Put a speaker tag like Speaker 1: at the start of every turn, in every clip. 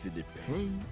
Speaker 1: See the pain.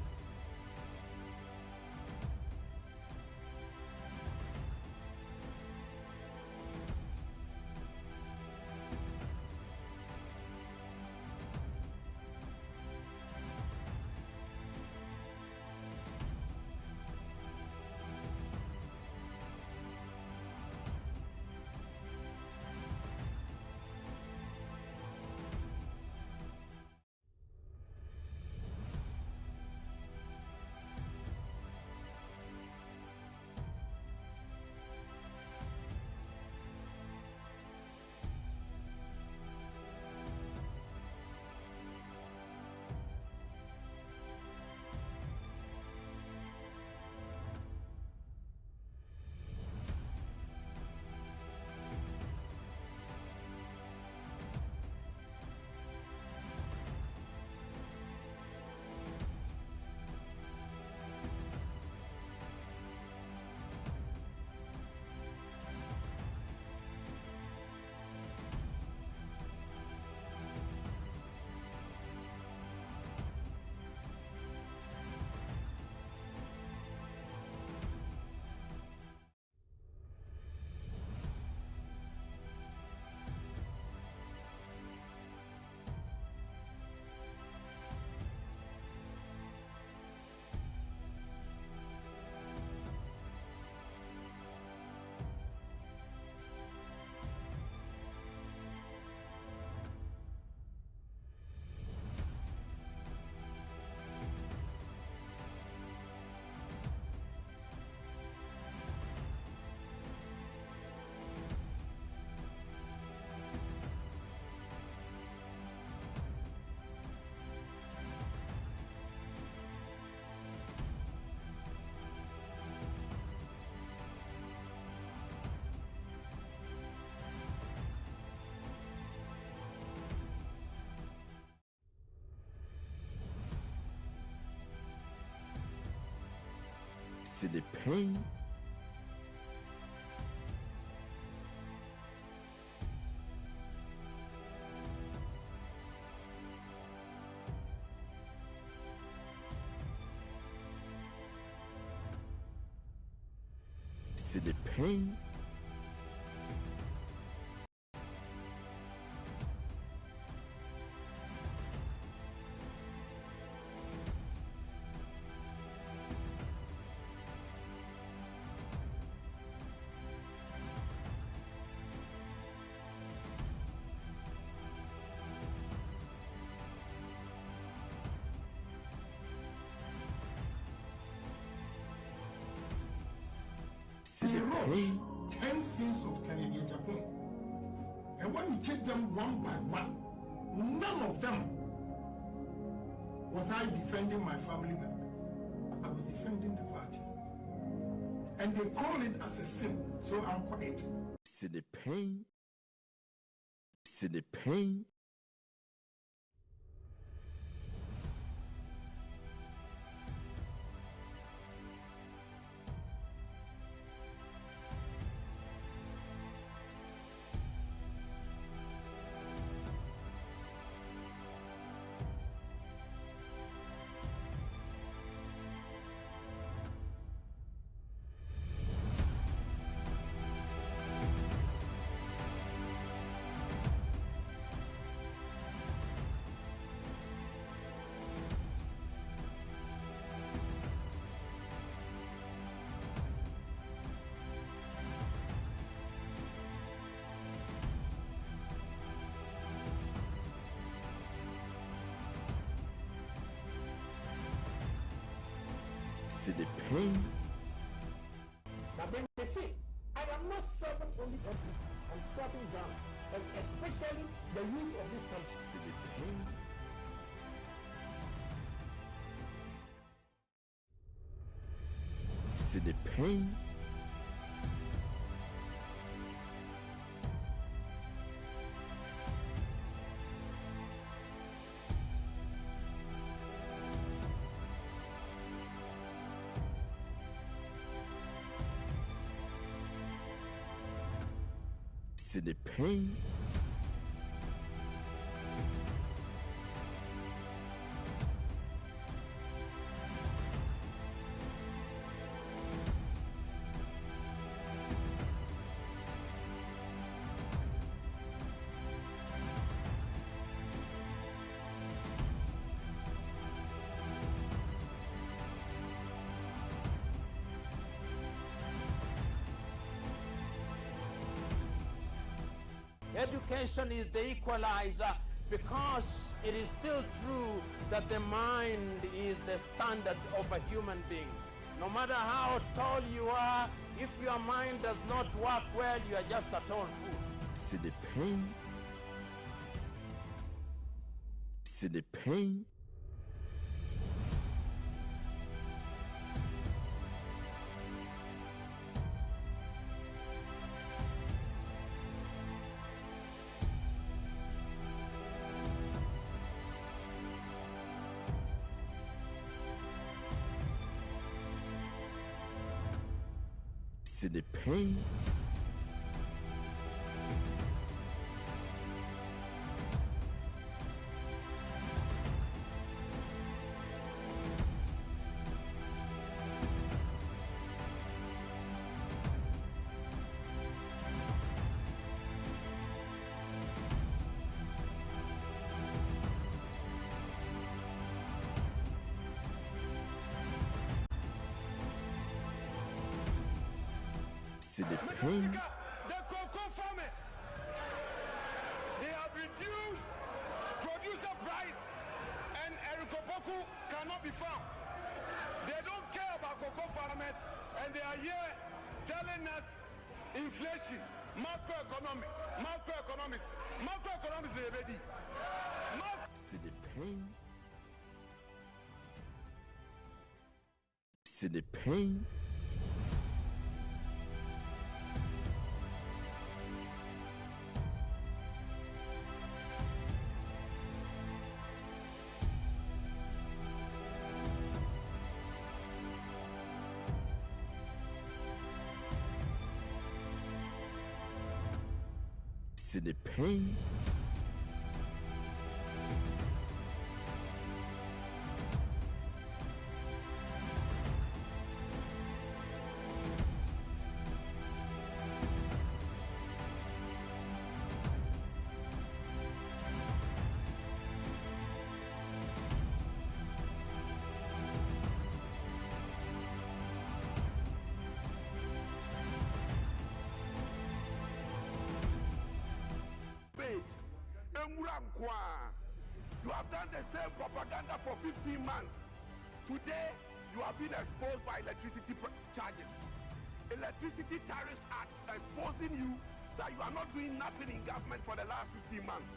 Speaker 1: See the pain. See the pain.
Speaker 2: He wrote 10 sins of Agyapong. And when you check them one by one, none of them was I defending my family members. I was defending the parties. And they call it as a sin, so I'm quiet.
Speaker 1: See the pain. See the pain. See the pain.
Speaker 3: But then they say, I am not serving only country, I'm serving Ghana, and especially the youth of this country.
Speaker 1: See the pain. See the pain. See the pain.
Speaker 4: Education is the equalizer, because it is still true that the mind is the standard of a human being. No matter how tall you are, if your mind does not work well, you are just a tall fool.
Speaker 1: C'est the pain. C'est the pain. C'est the pain. C'est the pain.
Speaker 5: The cocoa farmers, they have reduced producer price, and Erikopoku cannot be found. They don't care about cocoa farmers, and they are here telling us inflation, macroeconomics, is ready.
Speaker 1: C'est the pain. C'est the pain. C'est the pain.
Speaker 5: You have done the same propaganda for 15 months. Today, you have been exposed by electricity charges. Electricity Tariffs Act exposing you that you are not doing nothing in government for the last 15 months.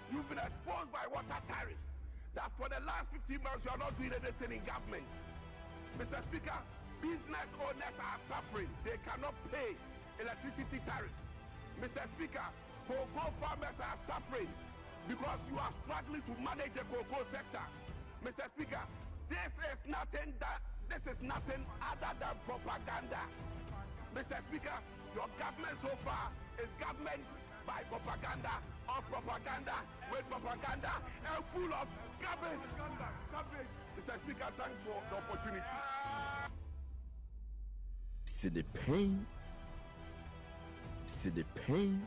Speaker 5: You've been exposed by water tariffs that for the last 15 months you are not doing anything in government. Mr. Speaker, business owners are suffering. They cannot pay electricity tariffs. Mr. Speaker, cocoa farmers are suffering because you are struggling to manage the cocoa sector. Mr. Speaker, this is nothing other than propaganda. Mr. Speaker, your government so far is government by propaganda, of propaganda, with propaganda, and full of garbage. Mr. Speaker, thanks for the opportunity.
Speaker 1: C'est the pain. C'est the pain.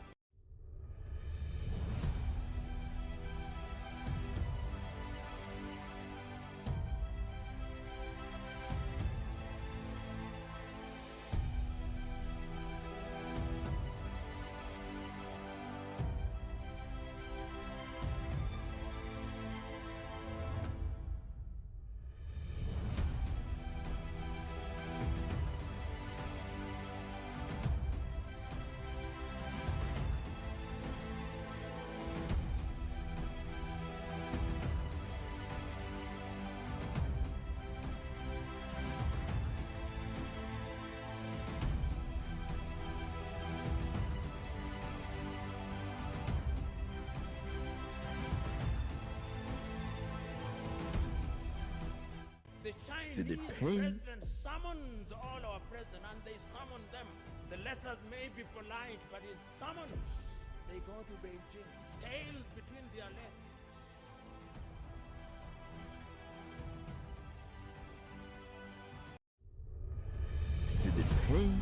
Speaker 4: The
Speaker 1: C'est the
Speaker 4: Chinese
Speaker 1: pain.
Speaker 4: president summons all our presidents, and they summon them. The letters may be polite, but it's summons. They go to Beijing, tails between their legs.
Speaker 1: C'est the pain.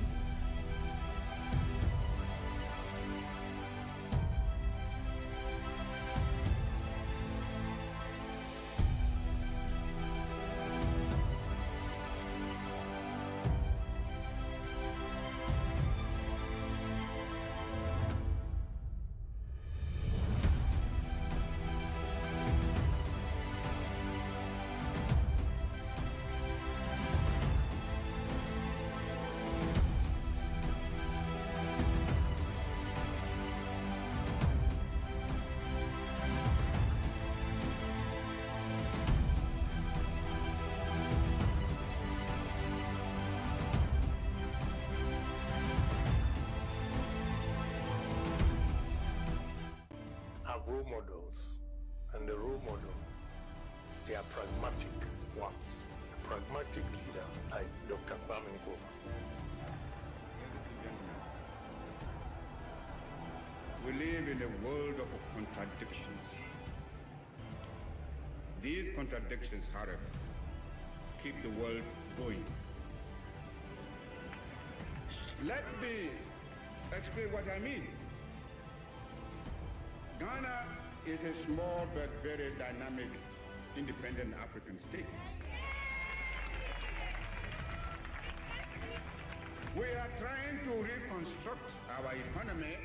Speaker 6: role models, and the role models, they are pragmatic ones. A pragmatic leader like Dr. Kwame Nkrumah.
Speaker 7: We live in a world of contradictions. These contradictions, however, keep the world going. Let me explain what I mean. Ghana is a small but very dynamic, independent African state. We are trying to reconstruct our economy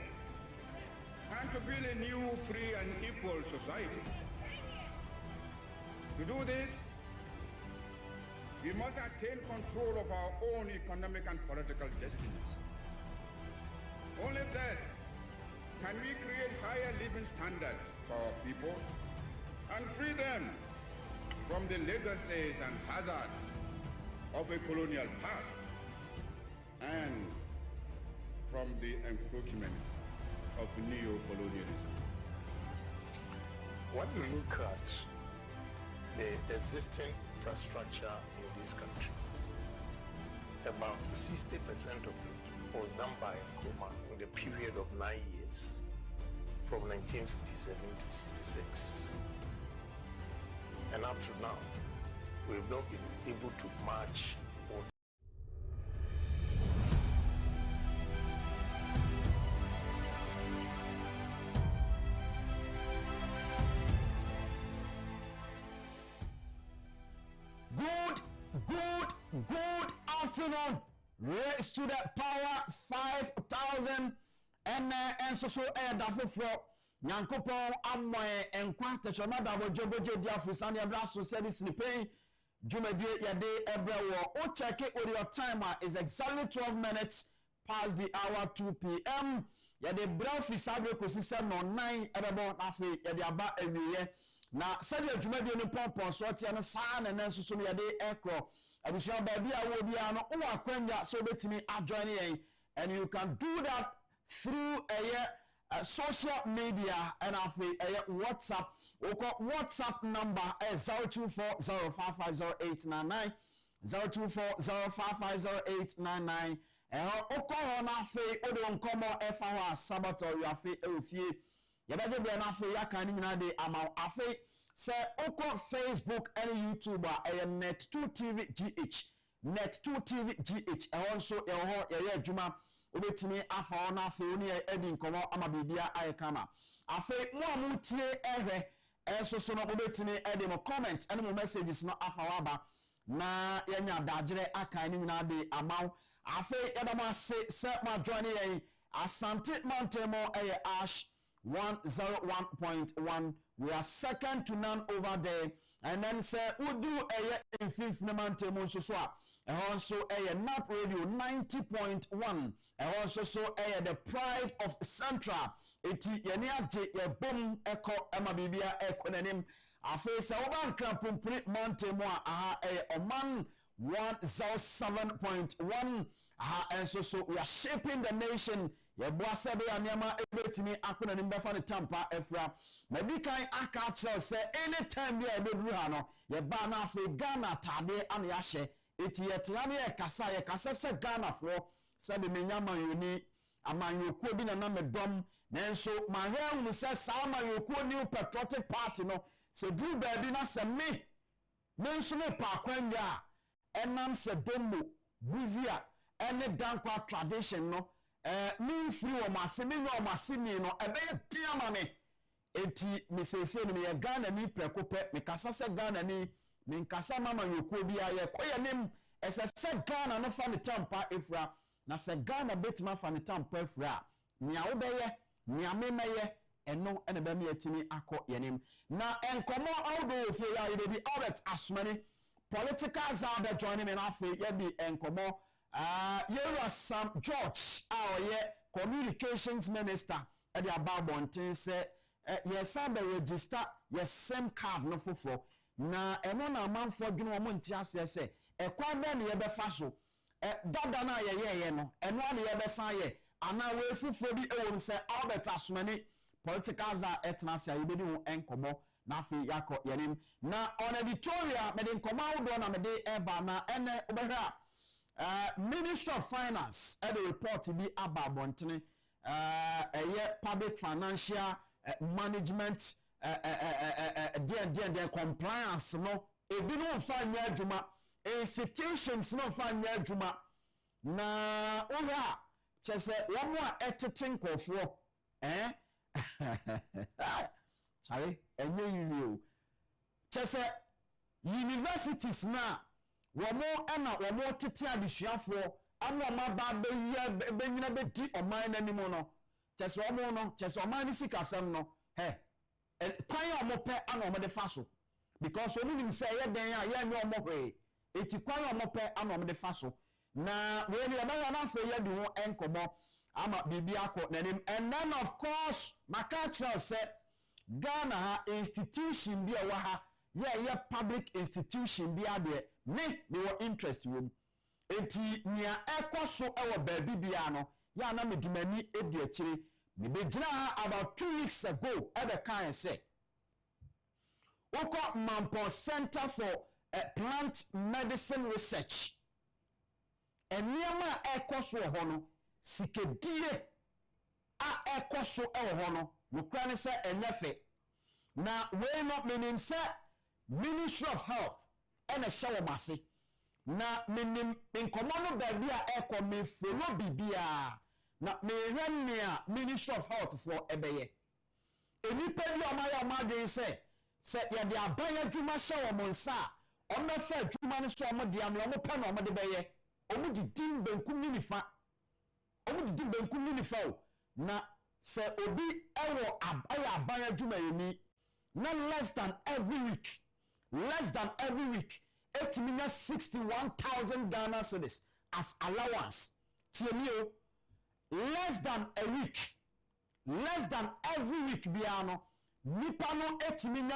Speaker 7: and to build a new, free, and equal society. To do this, we must attain control of our own economic and political destinies. Only thus can we create higher living standards for our people and free them from the legacies and hazards of a colonial past and from the encroachments of neo-colonialism.
Speaker 6: When you look at the existing infrastructure in this country, about 60% of it was done by Nkrumah in the period of 9 years, from 1957 to 66. And up to now, we've not been able to match what
Speaker 8: Good afternoon. Raise to the power 5,000 and so dafo for Nyankopon amoy enkwa techonada bojoboje diafo sane abraso service ni pay jumadi yade ebrewo o check it with your timer is exactly 12 minutes past the hour 2 p.m. yade brafi sabre kosi 709 ebebo afi yade aba ewiye na sadia jumadi no pompon so tia no saa na nanso so yade ekro abusha baby awo bia no o akwanya so betimi join yen and you can do that through a social media and a WhatsApp. WhatsApp number is 0240550899 0240550899 and okoro na fe odo nkomo efa wa sabato ya fe efie yabaje bia na fe yaka ni nyina de ama afe se oko Facebook and YouTube net2 TV GH net2 TV GH also ye adwuma obetimi afa ona afa oni edi nkomo ama bibia ayekama afa mo amutie ehwe eso so no obetimi edi mo comment and mo messages no afa waba na yanya dagere aka ni nyina de amaw afa yadama se ma join yen Asante Montemo ash 101.1. We are second to none over there. And then say Udu in fifth Montemo so and also NAP Radio 90.1 and also the pride of Central eti yenia je ye bom echo emabibia ekonenim afesa oban krampumpri Montemo oman 107.1 and so we are shaping the nation. Ye boase be aniama ebetimi akona ni mbefa ne tampa efra medikan aka tell say anytime we ebeduru ha no ye ba na afi Ghana tade an ya hye eti ye tiane ye kasa se Ghana fo se be menyama yoni amanyokuo bi na medom nanso mahwe mu se sama yokuo new patriotic party no se dru ba bi na se me nanso ne pa kwanya enam se demo buzia ene dankwa tradition no me free o masemi no masemi no ebe tiama me enti mesese no me Ghana ni prekope me kasa se Ghana ni me nkasa mama yokuo bia ye koye nim ese se Ghana no fa ne tampa efra na se Ghana betima fa ne tampa efra nia wo beye nia memeye eno ene be me atimi akọ yenim na enkomo awdo ofie ya ye di audit asmani political zabe join me na afi ye di enkomo Yera Sam George communications minister at the Ababontin say yes I register yes SIM card no fofo na eno na manfo dwunu mo ntia say e kwa be na ye be fa so dada na ye no eno na ye be san ye ana we fofo bi e won say Albert Asmani political za etna sia yebedi ho enkomo na afi yakọ yanim na on editorial me de nkoma wodo na me de eba na ene obehra Ministry of Finance at the report to be about Bontene public financial management their compliance no ebi no fa nya adwuma institutions no fa nya adwuma na oha chese wo a etete nkofo sorry enye easy o chese universities na womo ena womo tete adesuafo ama ma ba be nyina be di oman nanimo no chese womo no chese oman ni sikasem no kwan omo pe ana omo de fa so because omo nim say ye den a ye me omo hwe eti kwan omo pe ana omo de fa so na we ni aba na fa ye di ho enkomo ama bibi akọ nanim and then of course makacha say Ghana ha institution bi a wa ha ye public institution bi ade me were interest room enti nia ekoso ewo baabi bia no ya na medimani edi akire me begina about 2 weeks ago at the kind say Oko Mampo Center for Plant Medicine Research eniama ekoso ho no sikedie a ekoso ewo ho no nokra ne se enyefe na we not meaning say Ministry of Health and a shower massy. Na minim in command baby a me follow bibia. Na me rania Ministry of Health for ebeye. Any pedi on my day say ya de abaya juma shower monsa. On the fair juma so mo diam no pen on the beye. Omu di dim benku minifa. Omu di dim benku minifa. Na se obi ewo abaya juma yemi. Not less than every week. Less than every week, 61,000 Ghana cedis as allowance. TMU, less than a week, less than every week, Biano, Nipano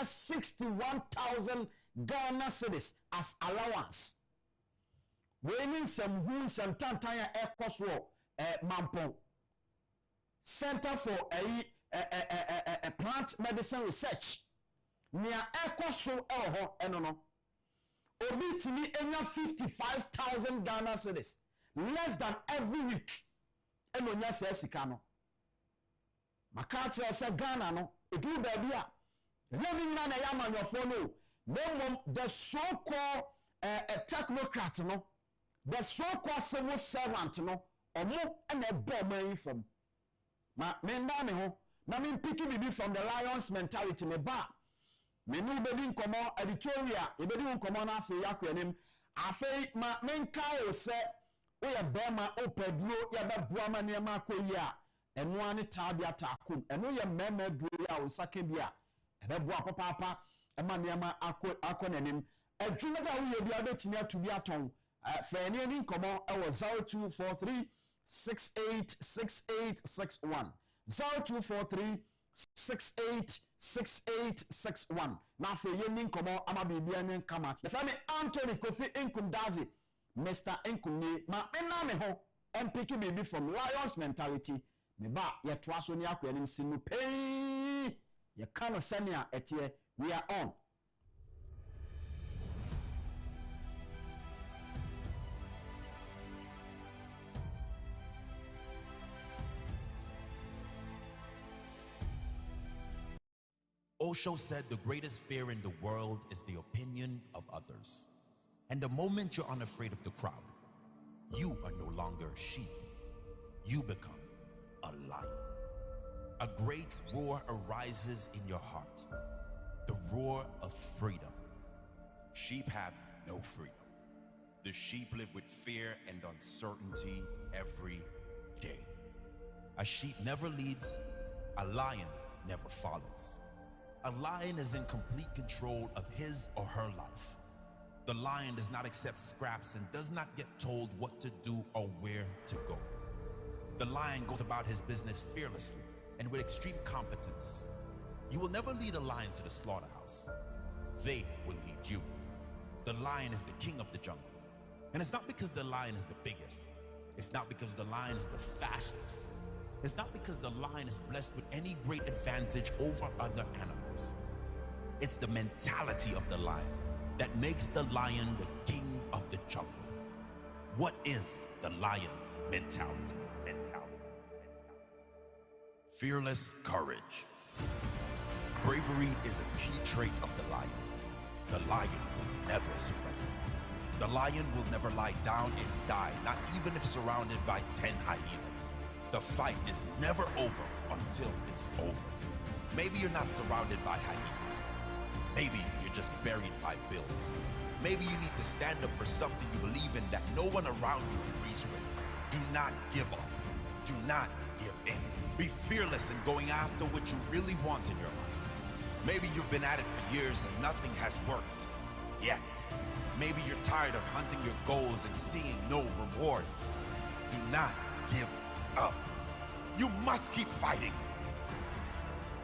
Speaker 8: 61,000 Ghana cedis as allowance. We need some tantanya air cost Mampo Center for a Plant Medicine Research. Nia ekoso eho eno no obi timi enya 55,000 Ghana cedis less than every week eno nya se sika no makache se Ghana no edu ba bia yemi nyina na ya manwofo no mom the so called a technocrat no the so called civil servant no omo na bo man from ma me nda me ho na me piki bibi from the lions mentality me ba menu bedi nkomo editorial ebedi nkomo na afi yakwanim afi ma menkai o se o ye bema o pedro ya bebua ma niam akoyi a eno ani tabia takum eno ye mema duro ya o sake bia ebebua papa e ma niam akonanim adwuma da wo ye bia betimi atubi aton fa ni nkomo e wo 0243 686861 0243 686861 na fe yemi nkomo ama bibia nyen kama the family Anthony Kofi Inkundazi Mr. Inkunni ma ena me ho empiki bibi from lions mentality me ba ye toa so ni akwa nim sinu pay ye kano senia etie we are on.
Speaker 9: Osho said the greatest fear in the world is the opinion of others. And the moment you're unafraid of the crowd, you are no longer a sheep. You become a lion. A great roar arises in your heart, the roar of freedom. Sheep have no freedom. The sheep live with fear and uncertainty every day. A sheep never leads, a lion never follows. A lion is in complete control of his or her life. The lion does not accept scraps and does not get told what to do or where to go. The lion goes about his business fearlessly and with extreme competence. You will never lead a lion to the slaughterhouse. They will lead you. The lion is the king of the jungle. And it's not because the lion is the biggest. It's not because the lion is the fastest. is not because the lion is blessed with any great advantage over other animals. It's the mentality of the lion that makes the lion the king of the jungle. What is the lion mentality? Fearless courage. Bravery is a key trait of the lion. The lion will never surrender. The lion will never lie down and die, not even if surrounded by 10 hyenas. The fight is never over until it's over. Maybe you're not surrounded by hyenas. Maybe you're just buried by bills. Maybe you need to stand up for something you believe in that no one around you agrees with. Do not give up. Do not give in. Be fearless in going after what you really want in your life. Maybe you've been at it for years and nothing has worked yet. Maybe you're tired of hunting your goals and seeing no rewards. Do not give up. You must keep fighting.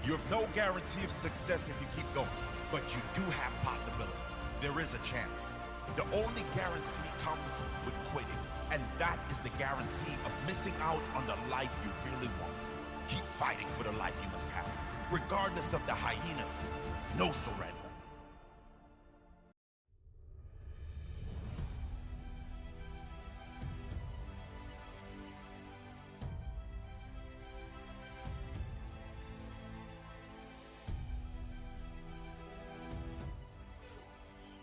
Speaker 9: You have no guarantee of success if you keep going, but you do have possibility. There is a chance. The only guarantee comes with quitting, and that is the guarantee of missing out on the life you really want. Keep fighting for the life you must have. Regardless of the hyenas, no surrender.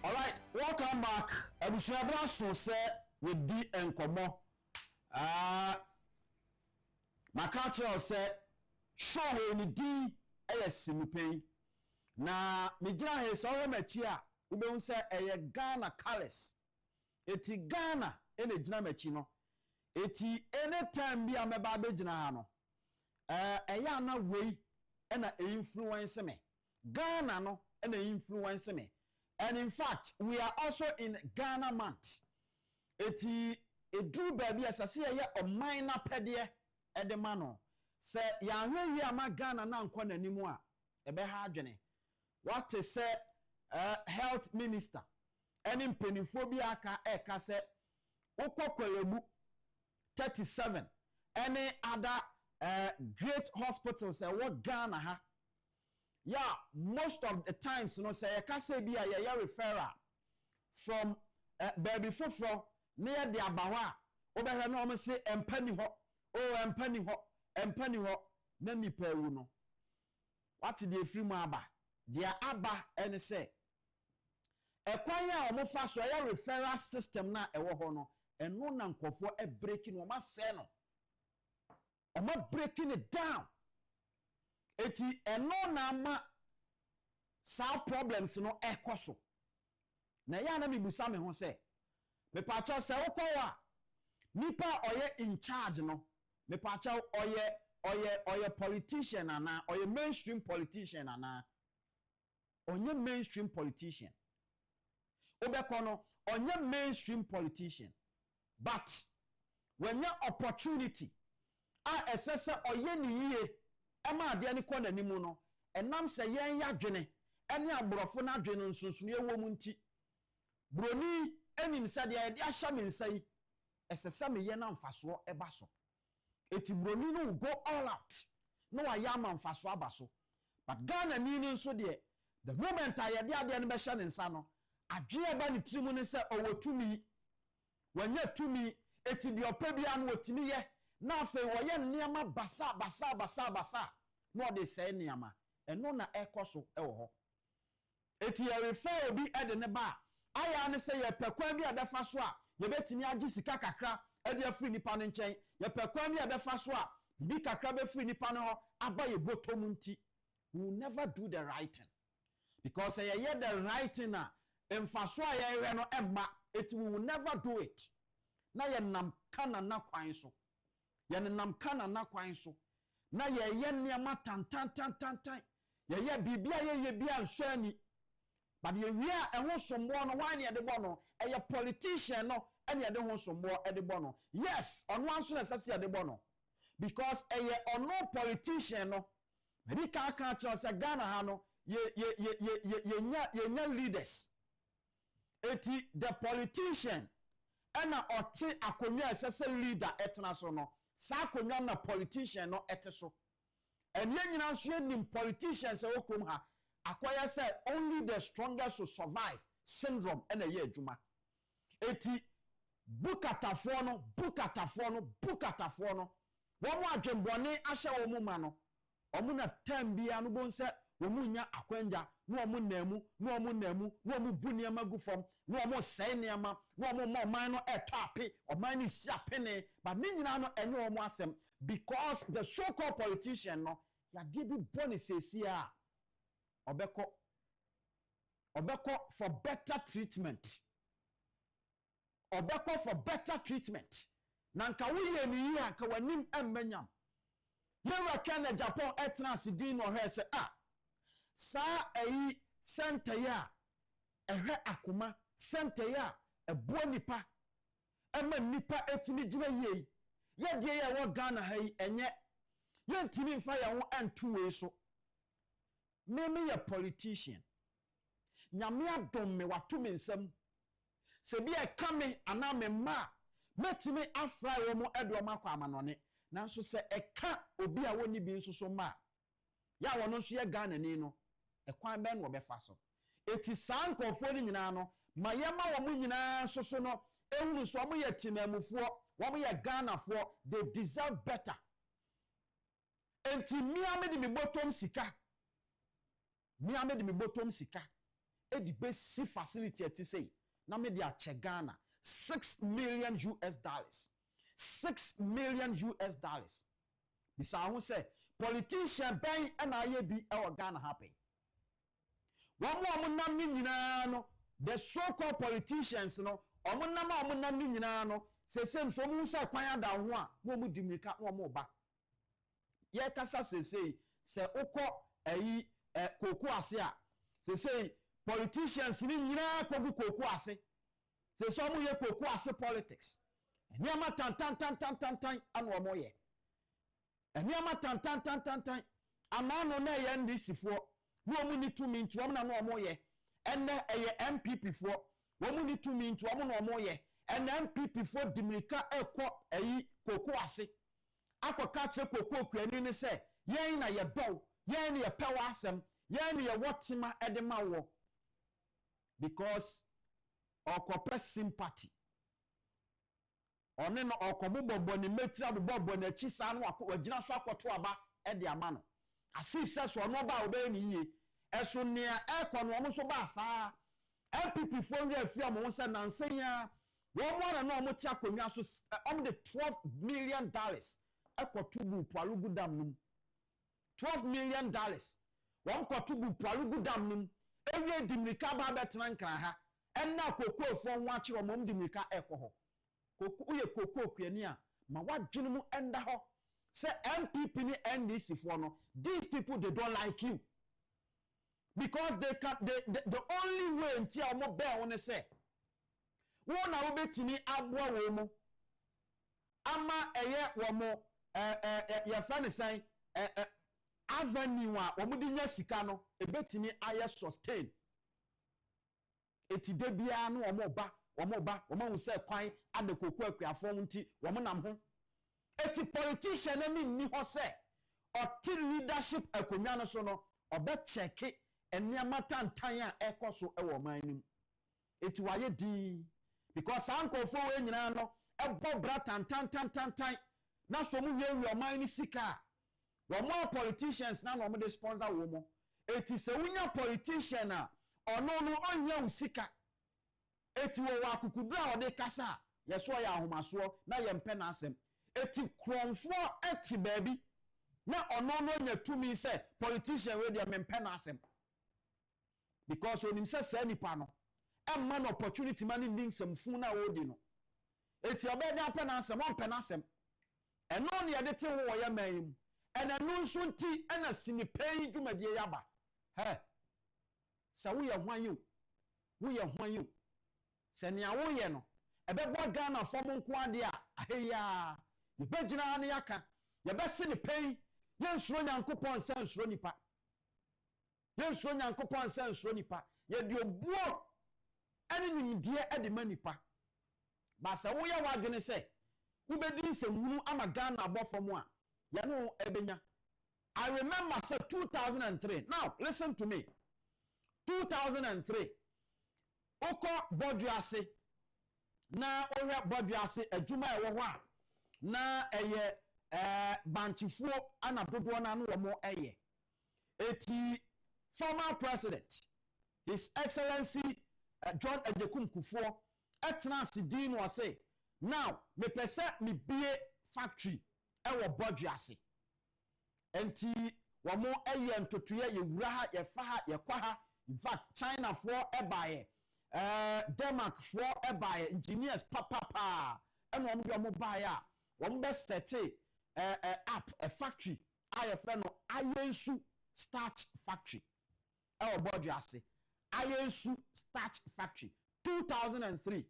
Speaker 8: All right, welcome back. Abusuabra so say we di enkomo. Makacho say show we ni di No Pein. Na mejira he so machi a we be say Ghana colors. Eti Ghana ene gina machi no. Eti anytime bi ameba be gina ha no. Eya na wei ena influence me. Ghana no ena influence me. And in fact, we are also in Ghana month. Eti edu baby asase ye o minor pedie edemano. Se ya hwe ama Ghana na nkwa nanimu a ebe ha adwene. What is say health minister any mpenifo bi aka eka se ukokwerebu 37 any other great hospitals what Ghana ha. Yeah, most of the times, you know, say I can say be a referral from baby fufro near the Abawa. Over here, no, say penny ho, oh, penny ho, nani pe uno. What did the free maba? Dear Abba and say a choir or fast a referral system na a wohono and no nanko for a breaking or my seno. I'm not breaking it down. Eti eno na ma sa problems no ekoso na ya na mibusa me ho se me pacha se wokowa nipa oye in charge no me pacha oye politician ana oye mainstream politician ana onye mainstream politician obekono onye mainstream politician but when your opportunity a esese oye ni yie ema ade ani kɔ nanimu no enam se yen ya dwene ene aborofo na dwene nsonsono ewo mu nti broni enim se de ya ahya me nsai esese me ye na mfaso eba so eti broni no go all out no wa ya ma mfaso aba so but Ghana ni nso de the moment ayede ade ne be hye ne nsa no adwe eba ne trimu ne se owotumi wanya tumi eti de opabia no otimi ye na fe woye nneama basa no de say nneama eno na ekoso ewo ho eti ye refer obi ede ne ba aya ne se ye pekwan bi abefa so a ye betimi agi sika kakra ede afri nipa ne nchen ye pekwan bi abefa so a bi kakra be fri nipa ne ho aba ye botom nti we will never do the right thing because ye the right thing na emfaso a ye hwe no emma it we will never do it na ye nam kana na kwan so ye nam kana na kwan so na ye nneama tantan ye bibia ye bia nhwe ani but ye wi a eho sombo no wan ye de bo no eye politician no ene ye de ho sombo e de bo no yes on wan so na sase ye de bo no because eye ono politician no maybe ka cha say Ghana ha no ye nya leaders eti the politician ena ote akonwa sase leader etna so no sa konwa na politician no eteso enye nyina so enim politicians e wokrom ha akwaya say only the strongest will survive syndrome ena ye adwuma eti bukatafo no wo mo adwembone ahye wo mu ma no omo na tambia no bon se wo mu nya akwanja no omo namu no omo bunia magufom no omo sei niama no omo man no etape oman ni siapene but ni nyina no enye omo asem because the so-called politician no ya de bi bone sesi a obeko for better treatment nanka wuye ni yi aka wanim emmenyam yewa kan Agyapong etna sidin no he se sa ayi center ya ehwe akoma center ya ebo nipa ema nipa etimi gina yei ye de ye wo Ghana hai enye ye ntimi mfa ya ho antu we so me ye politician nyame adom me watumi nsam se bi e kame ana me ma metimi afra wo mo edo makwa amanone nanso se eka obi a woni bi nso so ma ya wono nso ye Ghana ni no ekwan ben wo befa so eti sankofo ni nyina no mayema wo mo nyina so no ehunu so mo ye tinamufo wo mo ye Ghana fo they deserve better enti miame de me botom sika edi besi facility eti sei na me de ache Ghana $6 million. $6 million. Bisa ho say politician ben na aye bi e o Ghana happy. Omo nam ni nyina no the so-called politicians no omo nam ni nyina no sesem so mu say kwan ada ho a mo mu dimirika no mo ba. Ye kasa sesei se ukọ ayi koku ase a sesei politicians ni nyina kogu koku ase se so mu ye koku ase politics eniama tan anu omo ye eniama tan amano na ye ndisifo wo mu ni tumi ntu omo na omo ye enne eye MPP fo wo mu ni tumi ntu omo na omo ye enne MPP fo dimirika ekọ ayi koku ase akoka che koku okuani ni se yen na ye dow yen ye pewa asem yen ye wotima edema wo because okope sympathy one no okobobo ni metira bobo na chi sa no wagina so akoto aba e de ama no asif se so no ba obe ni yie eso nea ekono omo so ba sa MPP fo wi afia mo se nansenya wo mo na no omo ti akonwa so om de $12 million ekoto bu palugu dam num $12 million won koto bu palugu dam num ewie dimirika ba betena nkran ha enna kokofo ho akire mom dimirika ekoho koku ye koku okuani a ma wadwene mu enda ho se MPP ni NDC fo no these people they don't like you because the only way ntia omo be won say won na wo betimi aboa wo mu ama eye wo mo ye fa ne sai avenue a wo mudi nya sika no ebetimi aye sustain eti de bia no omo hu se kwan ade koku akuafo nti wo mo nam ho eti politician na ni ho se oti leadership akonwa no so no obe check eniama tantan a ekoso e wo man nim eti waye di because ankofo we nyina no ebo bra tantan na so mu wi oman ni sika wo mo politicians na no mo de sponsor wo mo eti se wunya politician a ono no onya usika eti wo akukudura ode kasa yeso ya ahomaso na ye mpe na asem eti kronfo eti baabi na ono no nya tumi se politician we de mpe na asem because onim se sa nipa no emma no opportunity man ndi nsamfu na wodi no eti obedi ape na asem on pe na asem eno ne ye de te wo ya mayim ena no nso nti ena sinipei dwumadie yaba he sa wo ye hwan you se ne awo ye no ebebo Ghana fom nko ade a aheya ye begina na yaka ye be sinipei ye nsuro nyankopon se nsuro nipa ye di obuo ene nimdie ede manipa ba sa wo ye wadwene se ubedi nsɛmhunu ama Ghana abɔfo mu a yɛno ebenya. I remember say 2003. Now listen to me. 2003 oko Boduase na ohia Boduase adwuma ewo ho a na eye banchifuo ana dodo na no wo eye eti former president His Excellency John Agyapong Kufuor etna sidin wo say now me pese me bie factory ewo Boduase enti wo mo eye ntotoye ye wura ha ye fa ha ye kwa ha. In fact, China for ebaye, Denmark for ebaye, engineers papa, and one be buyer, one best set up a factory. I have friend no Ayensu starch factory. Our body I say Ayensu starch factory. 2003.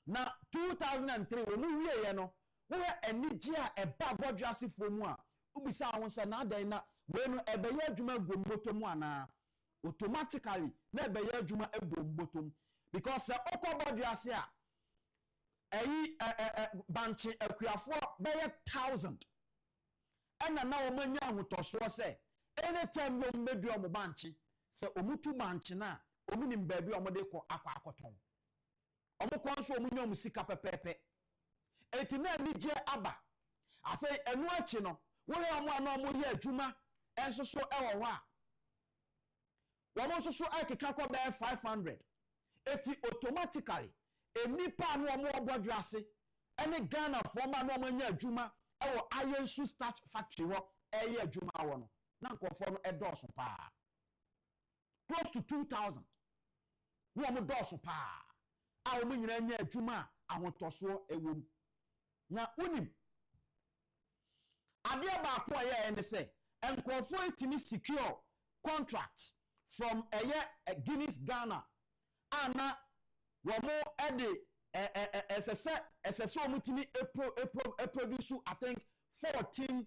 Speaker 8: Now 2003 when we hear you know, we any jia a bad body I see for moi. Ubisa won say na den na we no ebeye adwuma gomboto mu ana. Automatically na be ya adwuma ebom botom because okobodi ase a banchi akuafo be 1000 ena na o manya ahotoso se anytime we medu o banchi se omutu banchi na omunim ba bi o mo de ko akwakoton omukon so omunya omusika pepepe eti na ni je aba afa enu achi no wo ya mo ana mo ye adwuma enso so ewo ho a woman so akeka ko be 500 eti automatically enipa no omo Boduase ene Ghana former no manya adwuma ewo Ayensu starch factory ho eye adwuma wo no na nkofo no edoso pa close to 2000 no omo doso pa a omo nyina anya adwuma ahotoso ewom na unim ade ba ko ye ene se nkofo etimi secure contracts from Guinness Ghana ana womo ede SSS omutimi produce I think 14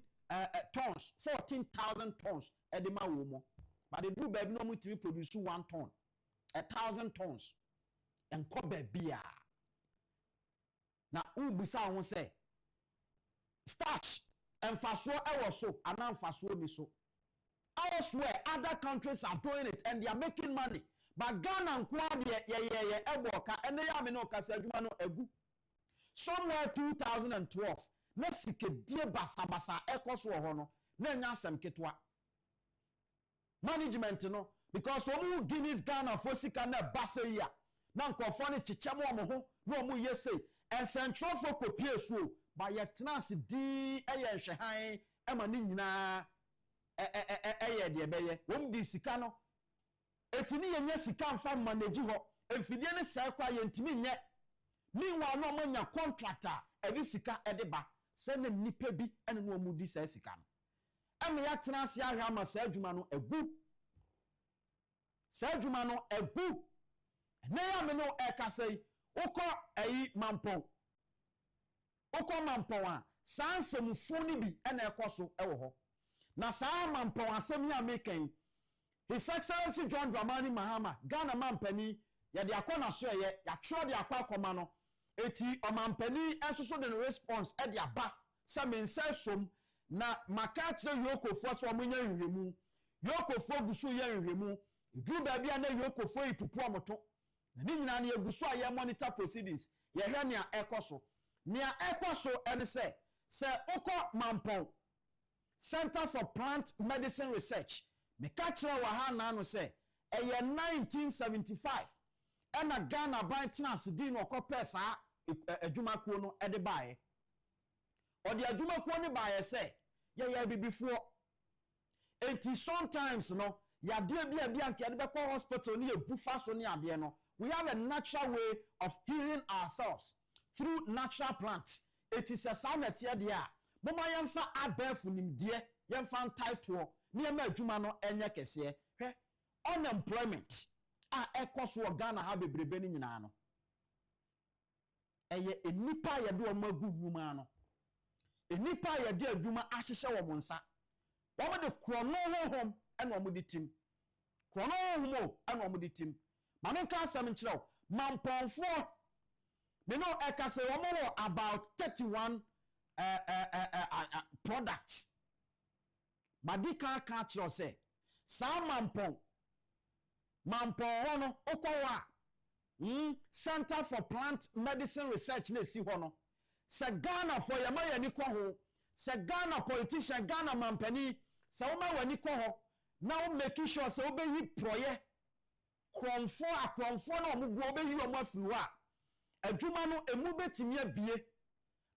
Speaker 8: tons 14,000 tons edema womo but they do baby no omutimi produce 1 ton 1,000 tons enko bebia na ubisa ho say starch emfaso ewo so ana emfaso ni so elsewhere other countries are doing it and they are making money but Ghana nkwade ye eboka ene ya me no kasa adwuma no agu somewhere 2012 na sikedie basabasa ekoso ho no na nya asem ketwa management no because omu Guinness Ghana for sika na baseya na nkofo ne checham omo ho na omu yese en central for kopie so ba ye tenase di eye hwehan ema ni nyina de beye wom di sika no etini yenye sika mfa manage ho emfidie ne sai kwa ye ntimi nye meanwhile no manya contractor edi sika ede ba se na nipa bi ene no mu di sai sika no eme ya tenase ahwa ma sai adwuma no egu sai adwuma no egu na ya me no ekasai ukọ mampon ukọ mampon a sansem funi bi ene ekoso ewo ho na saa mampon asem ya meken His Excellency John Dramani Mahama Ghana mampani ya de akọ na so ye ya tro de akọ akoma no eti omampani enso de response e de aba se mense som na maka kire yokofo so omunya nhwemu yokofo gusu ye nhwemu dru ba bia na yokofo ipupu omoto na ni nyina na egusu aye monitor proceedings ye hwe ne ekoso ene se ukọ mampon Center for Plant Medicine Research me kachira wa ha na no se eye 1975 ena Ghana ban tenase din no kopesa adwumakuo no ede baaye odi adwumakuo ne baaye se ye bibifuo enti sometimes no ya de bia nke ede be call hospital ne ebufa so ne ade no we have a natural way of healing ourselves through natural plants. It is a sound that here dia moma yemfa abefu nimdie yemfa ntaito ne yema adwuma no enye kese hwe unemployment a ekoso Ghana ha bebrebe ni nyina no eye enipa ye de o magu nwuma no enipa ye de adwuma ahyehye wo monsa wo de krono hohom ena wo de tim krono hohom ena wo de tim mame ka asem nkyerɛw mamponfo me no ekase wo mo about 31 products madika ka kiro say sa mampon hono okwa Center for Plant Medicine Research na si hono se Ghana for yama ni kwa ho se Ghana politician Ghana mampani se wo ma wani kwa ho na wo make sure se wo be yi proye kronfo na omugu obeyi omo afiri wa adwuma no emu betimi abie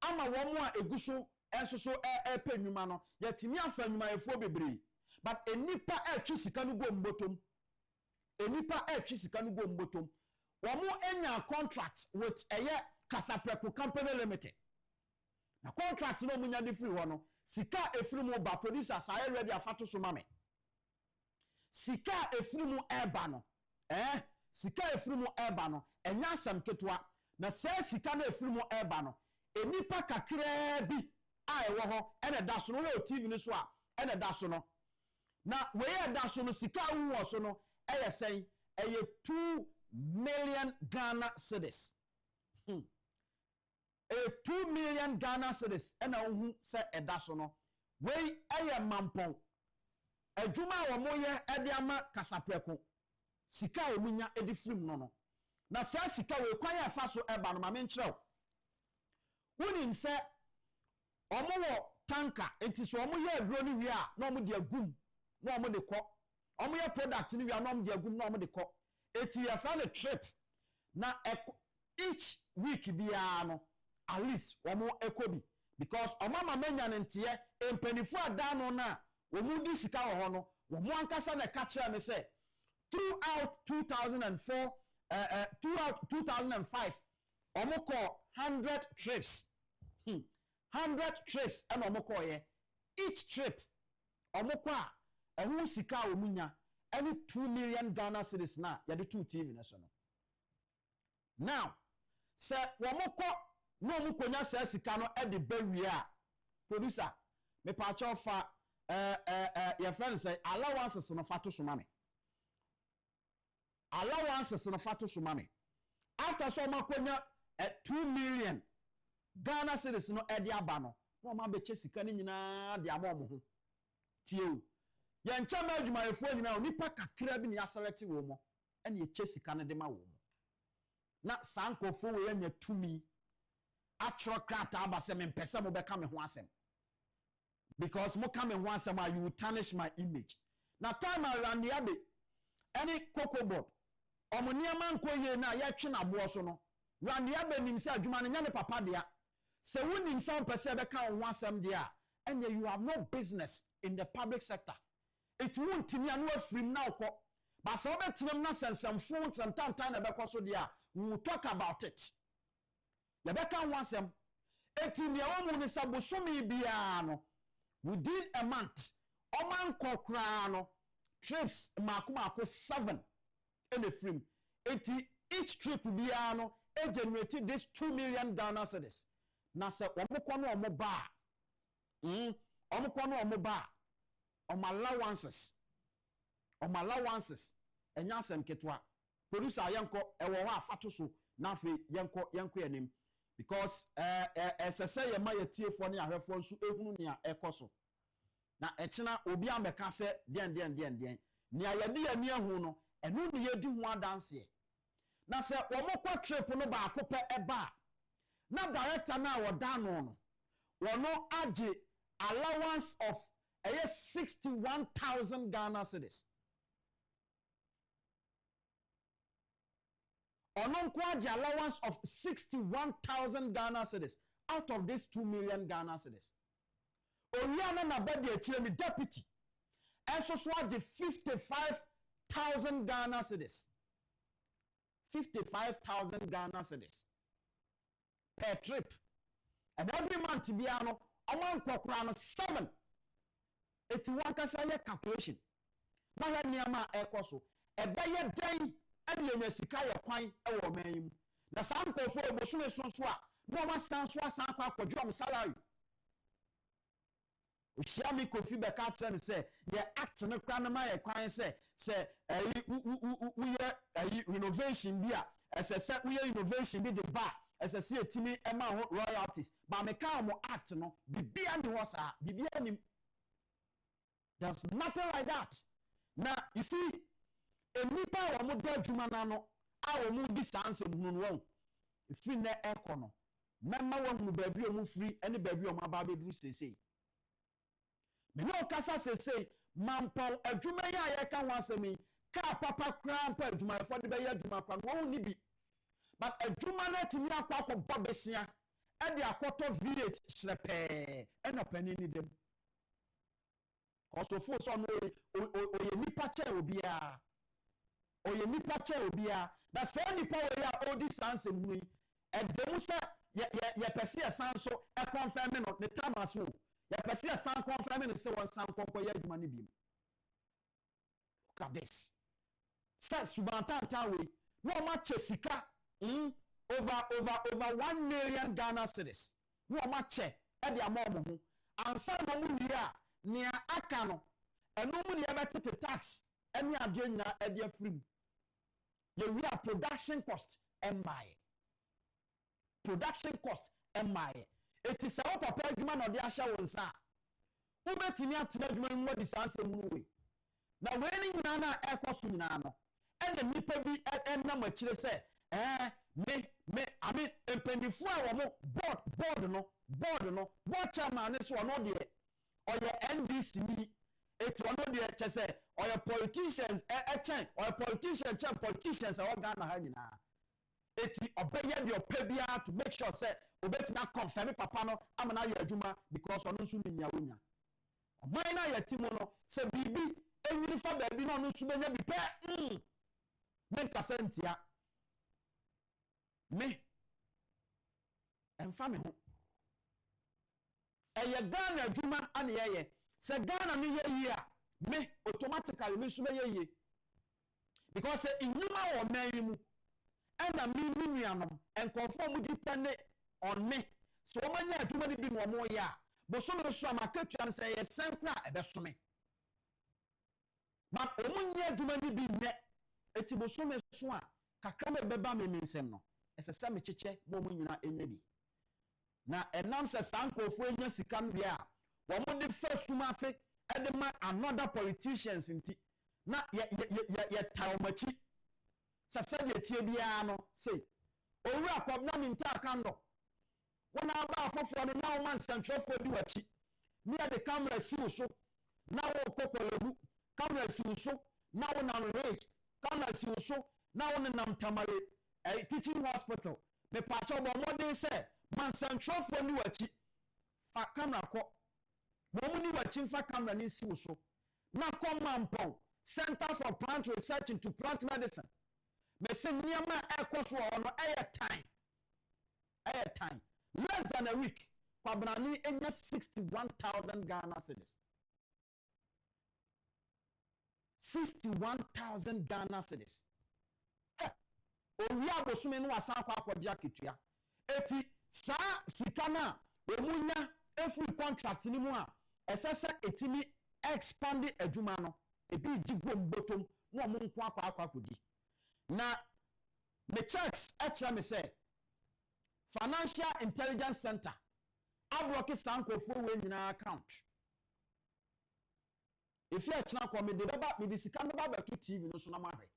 Speaker 8: ama wo mo a eguso ensoso penwuma no yatimi afa nwuma efo bebre but enipa atwi sika no go mbotom wo mo enya contract with eye Kasapreku Company Limited na contract no munya de free ho no sika efiri mu ba producer say ready afato so mame sika efiri mu eba no sika efiri mu eba no enya asam ketwa na se sika na efiri mu eba no enipa kakra bi a ewo ho ene da so no we TV ni so a ene da so no na we ye da so no sika wu wo so no eye sen eye 2 million Ghana cedis 2 million Ghana cedis ena ohu se eda so no we eye mampon adwuma wo moye ede ama Kasapreku sika omunya edi film no na sa sika we kwan afa so eba no ma menkyerɛw wonim se omo tanker enti so omo ye aduro ni wi a na omo de agum na omo de kɔ omo ye product ni wi a na omo de agum na omo de kɔ eti ya fa ne trip na each week biya no at least omo ekobi because omo ma menya ne ntie empanifu adano na omo di sika wo ho no omo ankasa na ka kire me say throughout 2004 throughout 2005 omo call 100 trips 100 trips and omo call ye each trip omo kwa ehu sika omunya any 2 million Ghana cedis na ya de 2 TV na so no now se womo ko no mu konya se sika no e de bawie a producer me pa cha fa your friend say allowances no fato so mame allowances no fato so mame after so ma konya 2 million Ghana cedis no e de aba no no ma be che sika ni nyina de ama omo ho tie o ye ncha ma adwuma efo nyina onipa kakra bi ne aselect wo mo ene ye che sika ne de ma wo mo na sankofo we anya tumi atro krata abase me mpese mo beka me ho asem because mo come ho asem you will tarnish my image na time around the abe any cocoa board omoniama nkoye na ya twe na bo so no rand the abe nim se adwuma ne nya ne papa dia se wonim se mpese beka ho asem dia and you have no business in the public sector it won't me anu afrim na ukọ but so betinam na sensemfo ntantan na beko so dia we will talk about it ya beka ho asem eti ya wo mu ni sabosumi bia no within a month oman kokra no trips makuma 7 in the film eti each trip bia no e generated this 2 million Ghana cedis na se omukọ no omoba omukọ no omoba allowances enya asem ketwa producer yanko ewo ho afato so na afi yanko yanim because esese ye ma yetiefo ne ahwefo nso ehunu ne a ekoso na echina obi ameka se den ni ayade ya ni ehunu no enu ne yedi ho adanse na se omokwa trip no ba akopɛ eba na director na wodano no wono age allowance of 61,000 Ghana cedis. Onon kwaji allowance of 61,000 Ghana cedis out of this 2 million Ghana cedis. Oyana na bedi echiremi deputy. Enso swaji 55,000 Ghana cedis. 55,000 Ghana cedis per trip. And every month biano among kwokrano 7. Eti wankasa ye calculation na hwa niama ekoso ebeye dan ade enya sika ye kwan e wo manyi na sankofo obosume sonso a no ma sanso asan kwa akwadwo am salary ohia mi kofi be ka kire ne se ye act ne kra na ma ye kwan se we ye renovation bi a ese se we ye innovation bi de ba SSC etimi ema ho royalties ba me ka mo act no bibia ni ho sa bibia ni. There's nothing like that. Now you see enipa wa mo do adwuma na no a wo mo di sansem hunu no won free na ekono memma wo hunu ba bi o mo free ene ba bi o ma ba bedru sesei me no kasa sesei mampon adwuma ya ye ka ho asemi ka papa kran pa adwuma fo de be ya adwuma kwa no ni bi but adwuma na timi akwa bobesia e de akoto village slepe ena pani ni dem also for so no oye nipa che obia oye nipa che obia na say nipa we ya odi sanse mu e dem say ye pese asan so e confirm no the time aso ye pese asan confirm no say won san kokko ya adwuma ne bi. Look at this. Say subantanta we no ma chesika over 1 million Ghana cedis. No ma che e de amom ho ansa no mu nia nia aka no eno mu nia betete tax eni ade nyina e de afrim. Ye we are production cost MI. Production cost MI. It is our papa adwuma no de ahya wonsa. Wo betimi atena adwuma mu di sanse mu no we. Na we ni nyina na ekoso nyina no. Ene nipa bi enna machire se me I mean empendifu a wo mo board chairman ne so no de oye NDC ni etu ono de chese oye politicians chen oye politicians a Ghana ha nyina eti obeye de opebia to make sure say obetina confirm papa no amana ya adwuma because ono nso nya wonya oman na ya timo no se bibi enwiri fa ba bi no ono nso benya bi pe men kasentia me emfa me ho eye Ghana adwuma ane yeye se Ghana no ye a me automatically me so be ye because say inuma wo man mu ena me nuanom enkonfo mu depend on me so wo manya adwuma ni bi no mo ya bo so me so amaketua say ye senkra ebe so me but o munya adwuma ni bi ne eti bo so me so a kakra me beba me nsem no esesa me cheche bo mu nyina enya bi na enam se sankofo enya sika no bia wo mo de fa suma se edema another politicians nti na ye tawmachi sasa de tie bia no say owura kwabna minta kando wona ba afofo no na wo man santrofo di wachi ni de camera siwo so na wo kokolabu camera siwo so na wo na rage camera siwo so na wo nam tamale teaching hospital me pacho bo modern say man santrofo ni wachi fa camera ko bo mu ni wachi fa camera ni siwo so na kom mampon Center for Plant Research into Plant Medicine me se niama ekoso ono air time less than a week kwabrani enya 61,000 Ghana cedis 61,000 Ghana cedis owi abosume no asan kwa akwaji akitua eti sa sikana emunya every contract ni mu a esesa etimi expand adwuma no ebi jigom botom no mo nko akwa na the checks extra me say Financial Intelligence Center abroki sankofo we nyina account if you extra come de baba me di sika no baba to TV no so na mahwe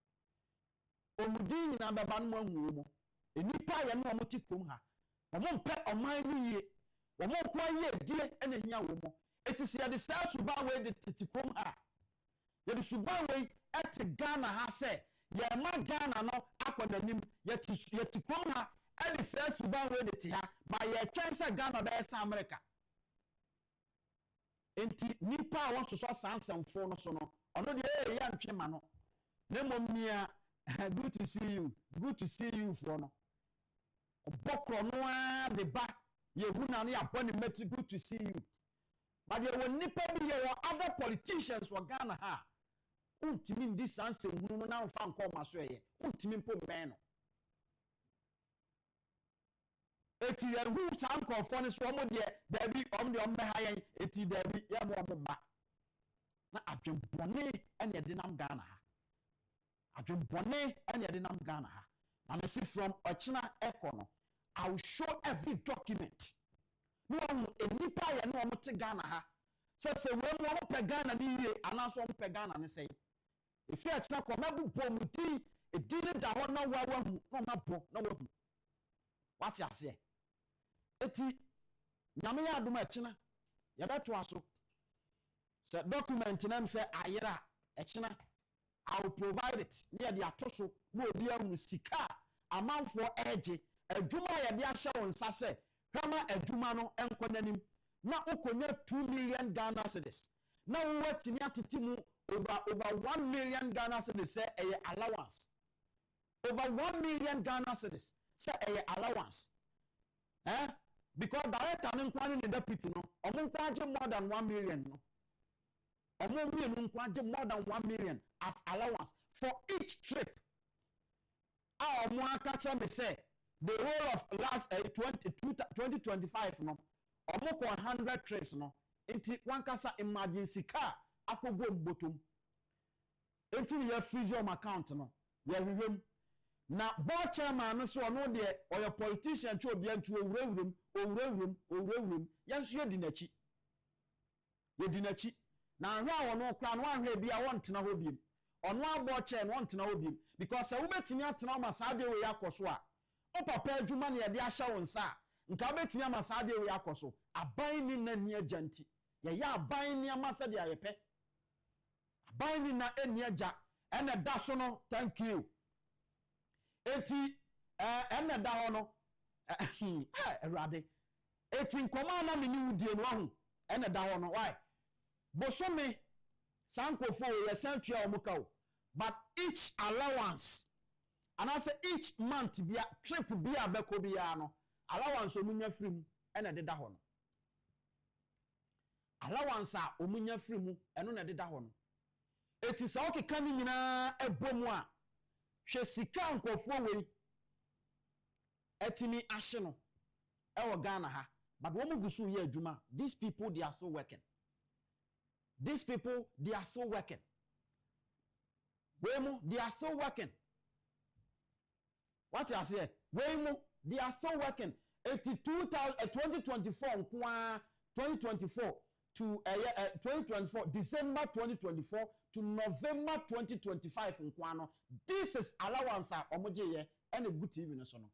Speaker 8: omudi nyina baba no mahu mo enipa ye no mo tikom ha omo mpe oman ni ye omo kwa ye die ena hia wo mo etisi ya de sa suba we de titikom ha ye de suba we et Ghana ha say ye ma Ghana no akodanim yeti kom ha edi se suban we de ti ha ba ye twen se Ghana be se America enti nipa won so sansamfo no so no ono de ya ntwe ma no ne momia good to see you for no obokro no a de ba ye huna no ya boni meti good to see you but ye won nipa bi ye won other politicians for Ghana ha untimi ndi sanse hunu no na mfa nko maso ye untimi mpo mbɛn no eti ye hu sanko fo ne so mo de dabi om de ombe ha yen eti dabi ya mo mba na adwembone ene de nam Ghana ha adwembone ene de nam Ghana ha na me si from ochina eko no I will show every document. No one any pay no one to Ghana ha. So say when one pe Ghana ni ye anaso one pe Ghana ni say. If you actually come na bu muti e didn't da ho na wa hu no ma bo na wa hu. What you say? Eti nyame ya adom akina ya beto aso. Say document na say ayira akina I will provide it. Near the atoso no obi ahu sika amanfo eje adwuma ya de ahye won sase hama adwuma no enkonanim na ukonya 2 million Ghana cedis na wo watimi atetimu over 1 million Ghana cedis say allowance over 1 million Ghana cedis say allowance because director no nkwane ne deputy no omo nkwaje more than 1 million no omo mienu nkwaje more than 1 million as allowance for each trip. Omo akacha me say the whole of last 2025 no omo ko 100 trips no enti wankasa emergency car akogo mbotom enti ya freeze your account no ya hwehwem na board chairman no so no de oyo politician che obi antu owurawuram yanso ye dinachi na ahwe a wono kra no ahwe bia wontena ho biem ono abo chair no wontena ho biem because we betimi atena ma saade we yakoso a o papa adwuma ne ye de ahya won sa nka betimi ama saade we yakoso aban ni na ni ajanti ye ya aban ni ama sade ayepe aban ni na eni aja ene da so no thank you eti ene da ho no erade eti nkoma na me ni wudie no ahu ene da ho no why bosome sankofo ye santua omuka o but each allowance and I say each month bia trip bia beko bia no allowance omunya free ene de da ho no allowance a omunya free mu eno na de da ho no eti sa okeka ni nyina ebomu a hwe sika nkofo we etimi ahye no e wo Ghana ha but wo mu gusu ye adwuma these people they are still working. These people, they are still working. Wemu, they are still working. What I say? Wemu, they are still working. 2024, 2024 to 2024, December 2024 to November 2025. This is allowance omoje and a good TV national.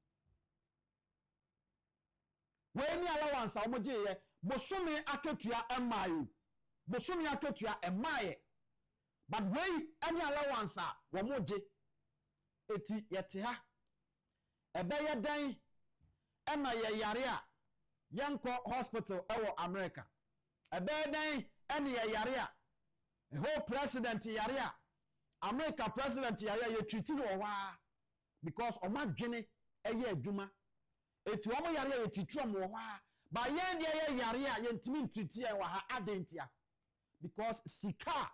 Speaker 8: When allowance omoje bosumi aketua emayu. Bosumi aketua emaye but wey any allowance a womoje eti yete ha ebeye dan ena ye yare a yanko hospital ewo America ebeye dan ena ye yare a whole president yare a America president yare ye treat no wa because omadwene eye adwuma eti omo yare ye titrom wo ha ba ye de ye yare a ye ntimi treat ye wa ha adentia because sika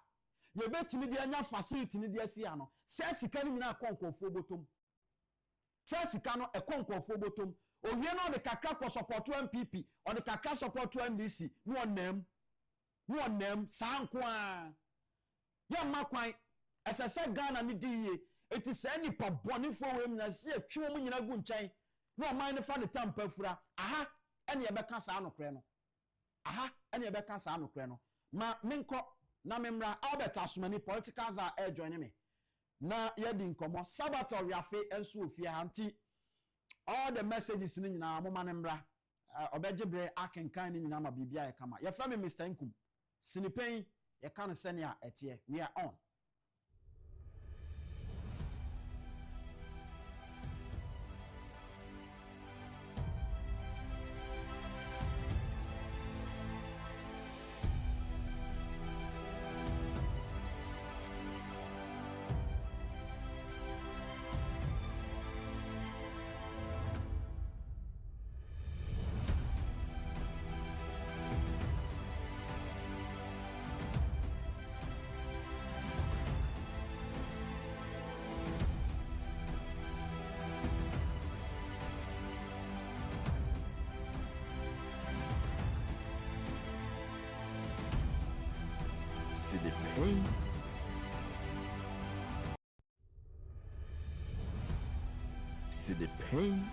Speaker 8: ye betimi de anya facility ni de asia no se sika ni nyina konkofo botom se sika no ekonkofo botom owie no de kakra ko support MPP or de kakra support NDC no onam sanko a ye makwan esese Ghana ni diye eti se nipa bonifo wem na se atwe mu nyina gu nchen no oman ne fa de tampa fura aha ene ye beka sa anokre no aha ene ye beka sa anokre no ma minko na memra Albert Asumani politicals are joining me na yedi nkomo sabato wiafe enso ofia anti all the messages ni nyina mo manemra obejebre akenkan ni nyina ma bibia ye kama ye fra me Mr. Nkum sinipen ye kan senia etie we are on.
Speaker 1: See the pain. See the pain.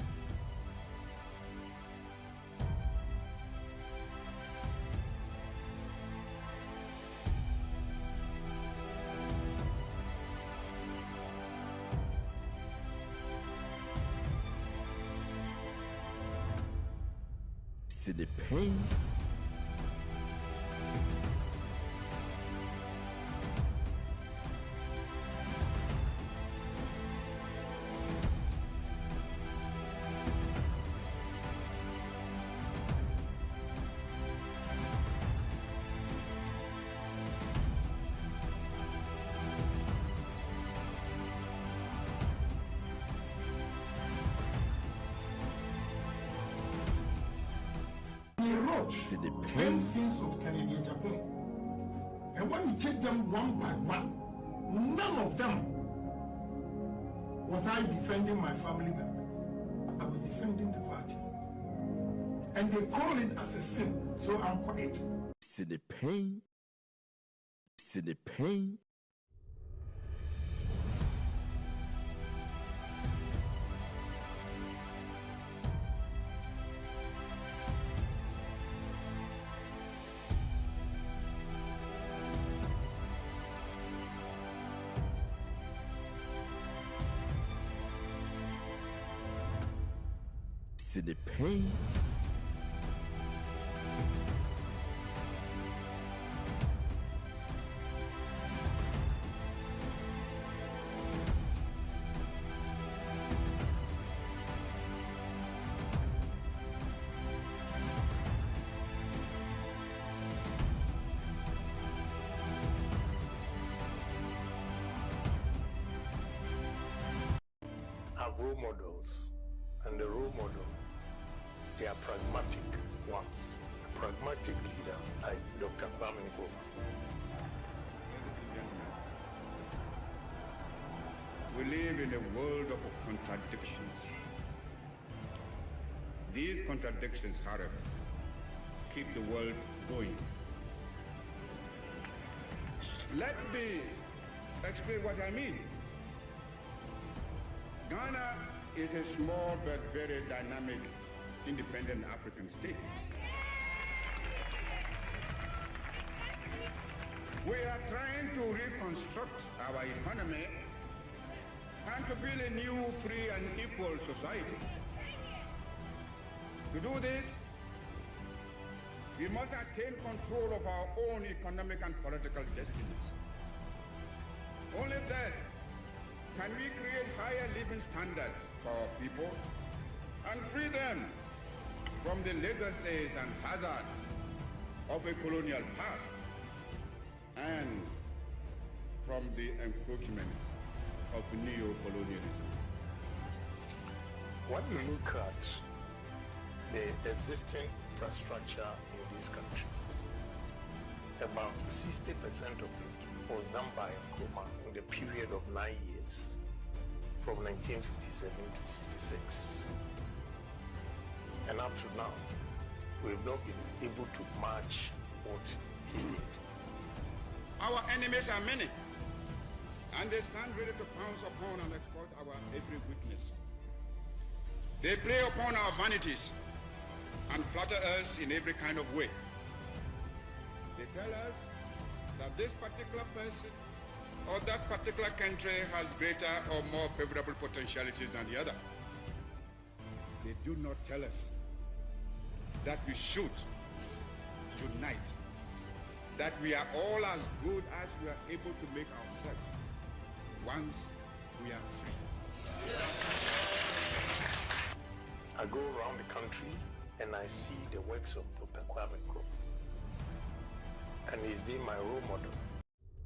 Speaker 1: See the pain.
Speaker 2: See the 10 sins of Agyapong. And when you check them one by one, none of them was I defending my family members. I was defending the parties. And they call it as a sin, so I'm quiet.
Speaker 1: See the pain. See the pain. See the pain.
Speaker 6: Have role models, and the role models, they are pragmatic ones. A pragmatic leader like Dr. Kwame Nkrumah.
Speaker 7: We live in a world of contradictions. These contradictions, however, keep the world going. Let me explain what I mean. Ghana is a small but very dynamic independent African state. We are trying to reconstruct our economy and to build a new, free and equal society. To do this, we must attain control of our own economic and political destinies. Only thus can we create higher living standards for our people and free them from the legacies and hazards of a colonial past and from the encroachments of neo-colonialism.
Speaker 6: When you look at the existing infrastructure in this country, about 60% of it was done by Nkrumah in the period of 9 years, from 1957 to 66. And up to now, we've not been able to match what he did.
Speaker 7: Our enemies are many, and they stand ready to pounce upon and exploit our every weakness. They prey upon our vanities and flatter us in every kind of way. They tell us that this particular person or that particular country has greater or more favorable potentialities than the other. They do not tell us that we should unite, that we are all as good as we are able to make ourselves once we are free.
Speaker 6: I go around the country and I see the works of Dr. Kwame Nkrumah, and he's been my role model.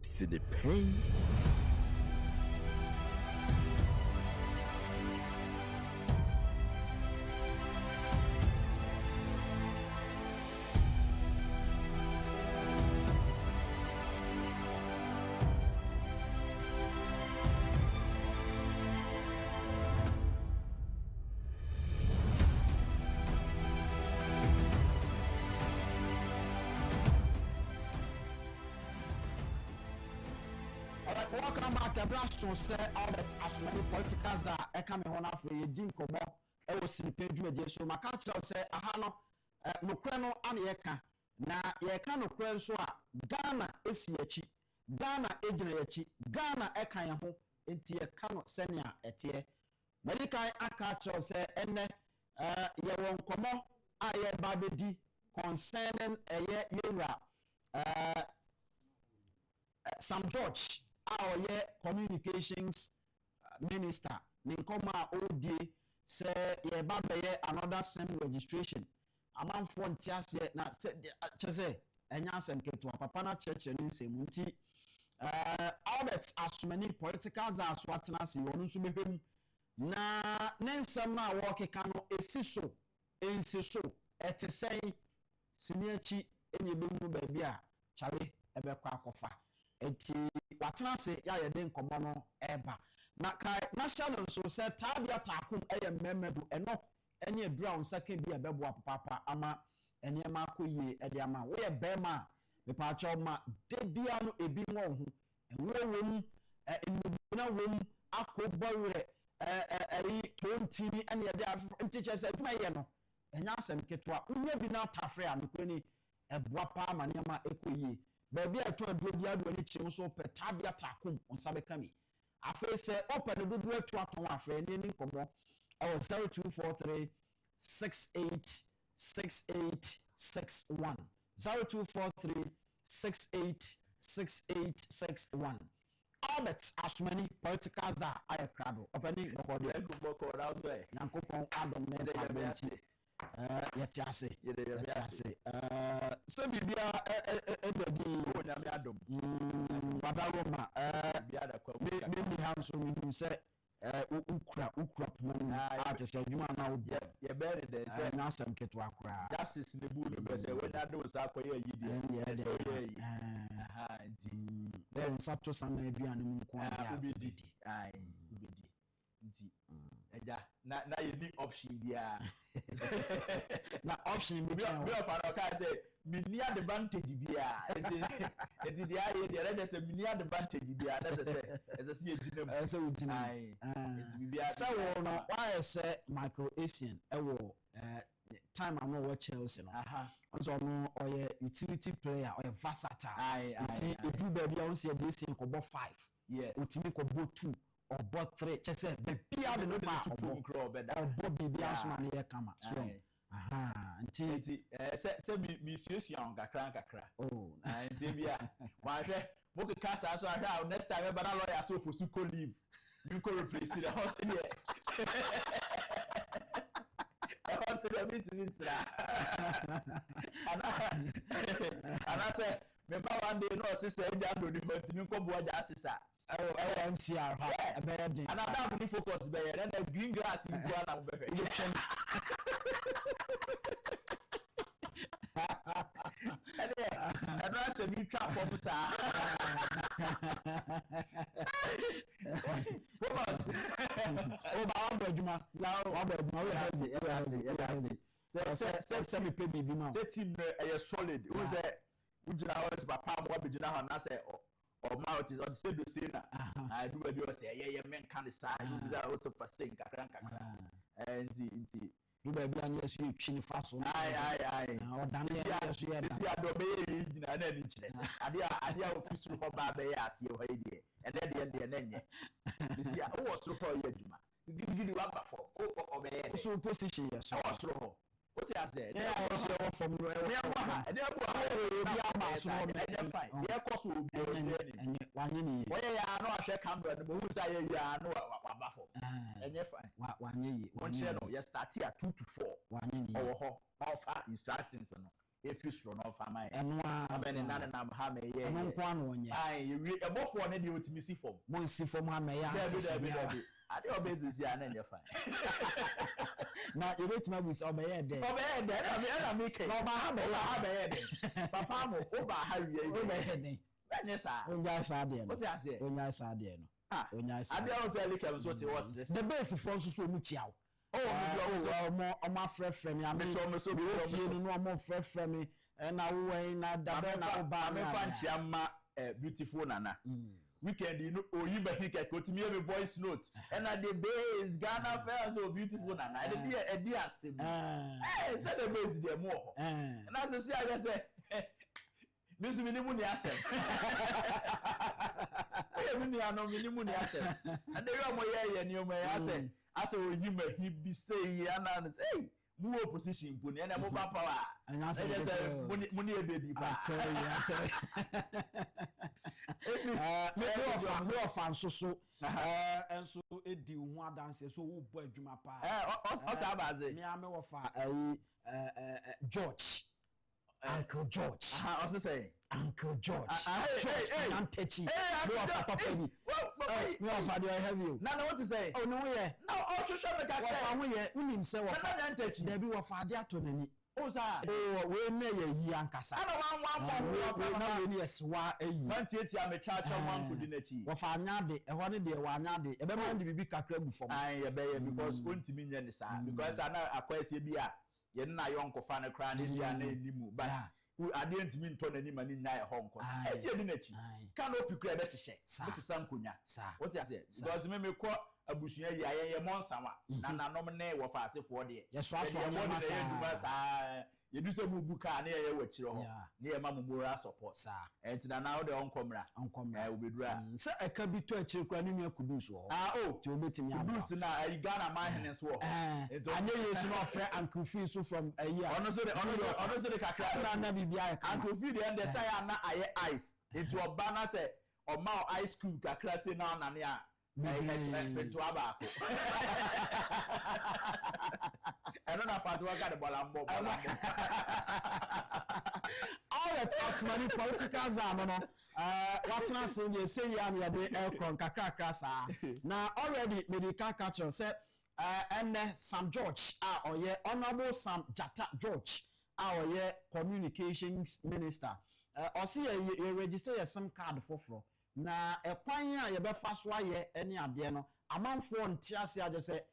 Speaker 1: See the pain.
Speaker 8: Welcome back. Abraso say audit as many politicals that I come on after you drink kobo e wo sinipe dwumadie so maka kira say aha no nokre no ana yeka na yeka nokre so a Ghana esi achi Ghana ejina achi Ghana ekan ye ho enti yeka no senia etie medikai aka kira say enne ye won komo aye babedi concerning yera Sam George our communications minister ninkoma odie say ye babaye another SIM registration amanfo ntiase na chese enya asem keto papa na church ni nsem nti audit asumani politicals as watena si wonu nso behwem na nensem na wokeka no esiso ensiso etesei siniachi enyebemu baabi a chale ebekwa akofa enti watena se ya yede nkomo no eba na kai national so say tabia takum eye memmedu eno ene adura on second bi ebebo papa ama ene ma koyie ede ama wo ye bema me pa cha ma de bia no ebi won ho enwowom enubuna wom akobore tontini ene ye de ntiche say aduma ye no enya asem ketwa unya bi na tafre a mekoni eboa pa ama ne ma ekoyie ba bia to aduro bia do ani chim so pe tabia takum on sabe kami afi say open do do atu aton afi ni nkomo 0243 686861 0243 686861 Albert Asmani political za ayakrado opening boko out way yankopon adom ne de yetiase so bibia edodi onyame adom wadawoma bibia da kwa me hanso mi se ukra pman atese adwuma na wo ye bere de se nyasem keto akura justice ne bu no be se we da do sa akoye yidi so ye aha nti dem sapto sana aduane mu nko ya obedi obedi nti eja na ye ni option bia na option bi of an oka say me ni advantage bia eti dia ye dia dey say me ni advantage bia that's say ye ginam say we ginam eti bibia say no why say Michael Essien ewo time am no watch Chelsea no so no oye utility player oye versatile eti edu ba bia won say dey say ko 5 yes utimi ko 2 or bought 3 chese be bia de no ba obo bibia so na ye kama so nti se misuse on kakra oh nti bia wa hwe mo ke kasa so ahwe next time e ba na lawyer so for suko leave you go replace the house here house there meet ana say me ba one day no sister eja do different mi ko bo aja sister MCR ha ebeyede another money focus be here na green grass in kwa na be hwe and that's a big trap for sa say me pay bibi ma say team e solid who say ujina house papa mo be jina ha na say or mouth is on say do say na I do we say yeah men can decide you that also for saying kakra and do baby an yes you chin faso ai o dan yes you see ado be yi gina na ni chire ade office ro ba be ya ase ho ide and de na nye see o was ro ho yaduma gidi wa ba for o be ye so position yes o was ro ho what you say yeah so from no e bi ama so no e fine ye course o bi enye wanye ni ye ya no ahwe camera no hu say ya no wa ba for enye fine wanye yi wanye no ye start here 2 to 4 wanye ni o ho offer instructions no if you slow no fa mai eno a be ne na ha me ye eno nko ano onye ai ye ebofo ne de otimi si form mo si form ha me ya ade obezizi ya na enye fine na you wait my with obeye there na make no ba ha be there papa mo o ba ha wie obeye there benye sa onya sa there no onya sa there no onya sa ade o say like so te was the base for so mu chiawo mo afrefre me am so be ofie no mo frefre me na wo na dabe na wo ba me fa nchiama beautiful nana weekend you know oyimba hike kotimi me voice note and the base Ghana fair so beautiful nana e dey asem say the base dey mo and as say I say this minimum ni asem minimum ni asem and the mo ye ni o mo ya say oyimba he be say ana say
Speaker 1: mu opposition pu ne na mo ba power
Speaker 8: and I
Speaker 1: say money e baby pa
Speaker 8: I tell you me fan so and so edi hu adanse so wo bo adwuma pa
Speaker 1: o sa ba ze
Speaker 8: me am wo fa George Uncle George
Speaker 1: also say
Speaker 8: Uncle George I'm touchy
Speaker 1: no
Speaker 8: papa me no fa do I have you
Speaker 1: na what to say
Speaker 8: oh no yeah
Speaker 1: no o so me ka
Speaker 8: fa ho ye unim se wo fa da bi wo fa de ato nani
Speaker 1: o sa
Speaker 8: we na ye yi ankasa na we ni eswa ayi
Speaker 1: man tietia me cha man kudi na chi
Speaker 8: wo fa anya de ho ne de wa anya de e be man de bibi kakra gu fom
Speaker 1: ye be ye because ontimi nye ne sa because ana akwase bi a ye na yonko fa na kra ne dia na enimu but ade ntimi nto na nima ni nya e ho nko esi edi na chi ka no pikura be hyehyɛ be sesa nkonya what you say because me ko abusua yi aye monsawa na nanom ne wo fa asefo de
Speaker 8: ye so aso ma
Speaker 1: sa ye du se mu buka na ye wa kire ho na ye ma mu moral support enti na now de onkomra obedura
Speaker 8: se eka bi to akire kra ne nwa kudus ho ti obetimi aba
Speaker 1: kudus na Ghana man hines wo
Speaker 8: anye yesu no ofre uncle fee so from a year
Speaker 1: ono so de kakra
Speaker 8: na bibia
Speaker 1: uncle fee de ende say na aye ice enti oba na se o ma ice cream kakra se na na ne a to abako eno na fatwa ka de bolambo
Speaker 8: all that us money political zam no what na say dey say ya na dey aircon kakra sa na already medical catcher say and Sam George oye honorable Sam Jata George oye communications minister o see you register your SIM card for na ekwan a ye be fa so aye ene ade no amanfo ntiase ade se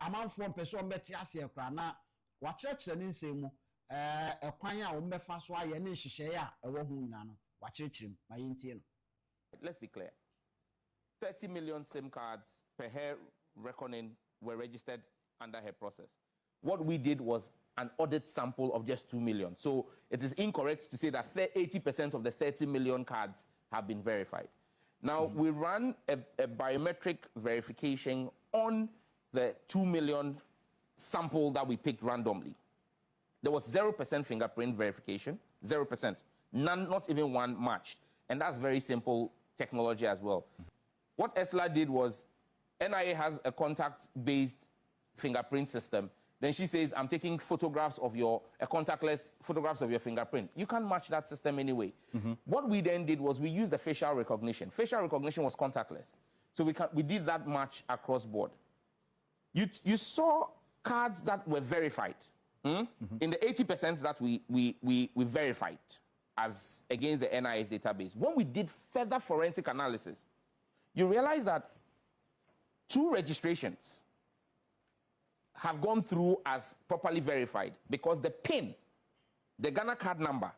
Speaker 8: amanfo mpese on beti ase ekra na wa church ne nsemu ekwan a wo be fa so aye ne nhihye a ewo hu nyina no wa church ma yintie no.
Speaker 10: Let's be clear. 30 million SIM cards per her reckoning were registered under her process. What we did was an audit sample of just 2 million. So it is incorrect to say that 80% of the 30 million cards have been verified. Now, we ran a biometric verification on the 2 million sample that we picked randomly. There was 0% fingerprint verification, 0%. None, not even one matched. And that's very simple technology as well. What ESLA did was, NIA has a contact-based fingerprint system. Then she says, I'm taking photographs of contactless photographs of your fingerprint. You can't match that system anyway. What we then did was we used the facial recognition. Facial recognition was contactless. So we did that match across board. You saw cards that were verified. In the 80% that we verified as against the NIA's database. When we did further forensic analysis, you realize that 2 registrations have gone through as properly verified because the PIN, the Ghana card number,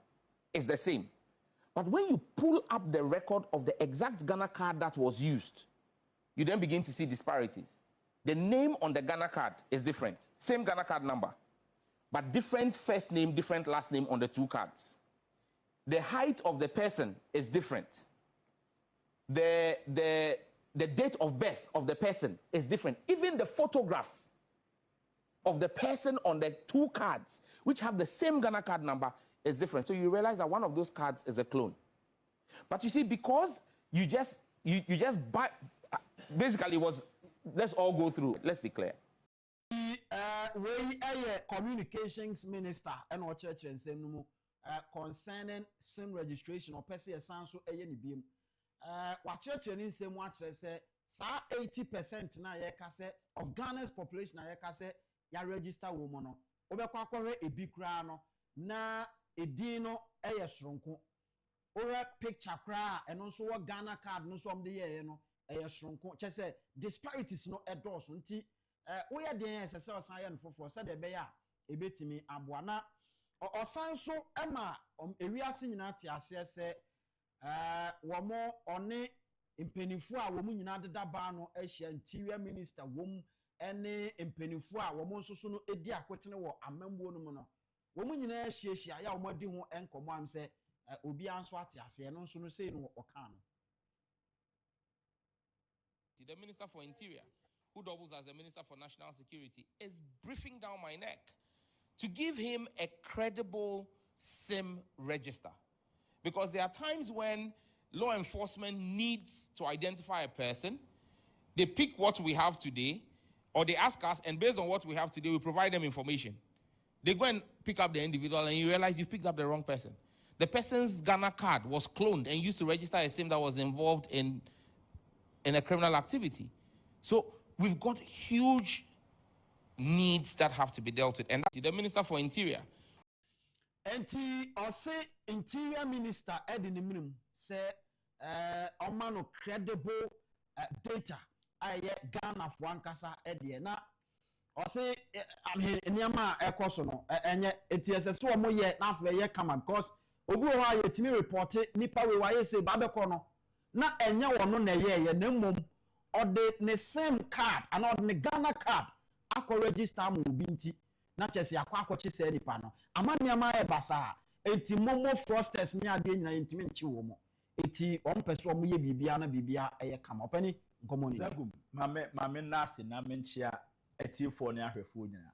Speaker 10: is the same. But when you pull up the record of the exact Ghana card that was used, you then begin to see disparities. The name on the Ghana card is different. Same Ghana card number, but different first name, different last name on the 2 cards. The height of the person is different. The date of birth of the person is different. Even the photograph of the person on the 2 cards, which have the same Ghana card number, is different. So you realize that one of those cards is a clone. But you see, because you just buy, basically it was, let's all go through. Let's be clear.
Speaker 8: We communications minister and our church and say no concerning SIM registration or person so ni biem. What church and say what say 80% na ye ka say of Ghana's population na ye ka say ya register woman no obekwa kwore ebi kra no na edin no eye soronko ore picture kra eno so wo Ghana card no so omde ye no eye soronko che say disparities no edos nti wo ye den ese osan ye no fofo se de be ya ebetimi aboa na osan so ema ewiase nyina te ase se wo mo one impenifu a wo mu nyina deda ba no ehia interior minister wo mu ene impenifu a wo mo nso so no edi akotene wo amambuo no mu no wo mu nyina ehia ya wo modi ho enkomo am se obi anso ate ase no nso no sei no oka no.
Speaker 10: The Minister for Interior, who doubles as the Minister for National Security, is briefing down my neck to give him a credible SIM register. Because there are times when law enforcement needs to identify a person, they pick what we have today, or they ask us, and based on what we have today, we provide them information. They go and pick up the individual, and you realize you've picked up the wrong person. The person's Ghana card was cloned and used to register a SIM that was involved in a criminal activity. So we've got huge needs that have to be dealt with. And that's the Minister for Interior.
Speaker 8: And say Interior Minister Eddie Niminum say omano credible data I Ghana for one casa Eddie na or say I mean nyama ekoso no enye etiese so mo ye na afre ye kama because ogu ho aye timi report nipa we waye say babeko no na enye wono na ye na mom or the same card and or the Ghana card akọ register mo bi nti na chese akwakochi se nipa no amaniama e basa enti momo frosters ni ade nyina ntimi nchi wo mo eti on peso mo ye bibia na bibia eye kama opani nkomo ni
Speaker 1: zagum mame nase na menchia etifo ne ahwefo nyina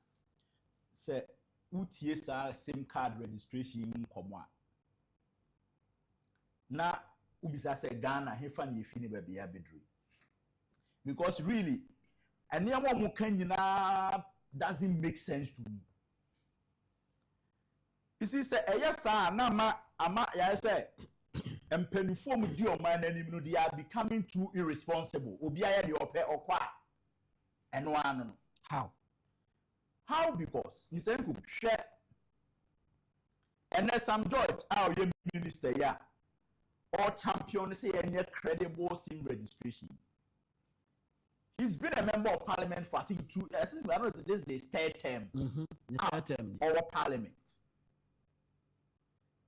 Speaker 1: se utie sa SIM card registration nkomo a na ubisa se Ghana hefa na yefi ne babia bedru because really eniamo mu kan nyina doesn't make sense to me. You see, say, yes, sir, na ama ya say, empenifo mu di oman anim no, they are becoming too irresponsible. Obi aye de ope okwa. Eno ano no.
Speaker 8: How?
Speaker 1: How? Because you say could share. And Sam George, our minister, yeah, or champion say any credible SIM registration. He's been a member of parliament for I think this is his third term.
Speaker 8: Third term.
Speaker 1: Our parliament.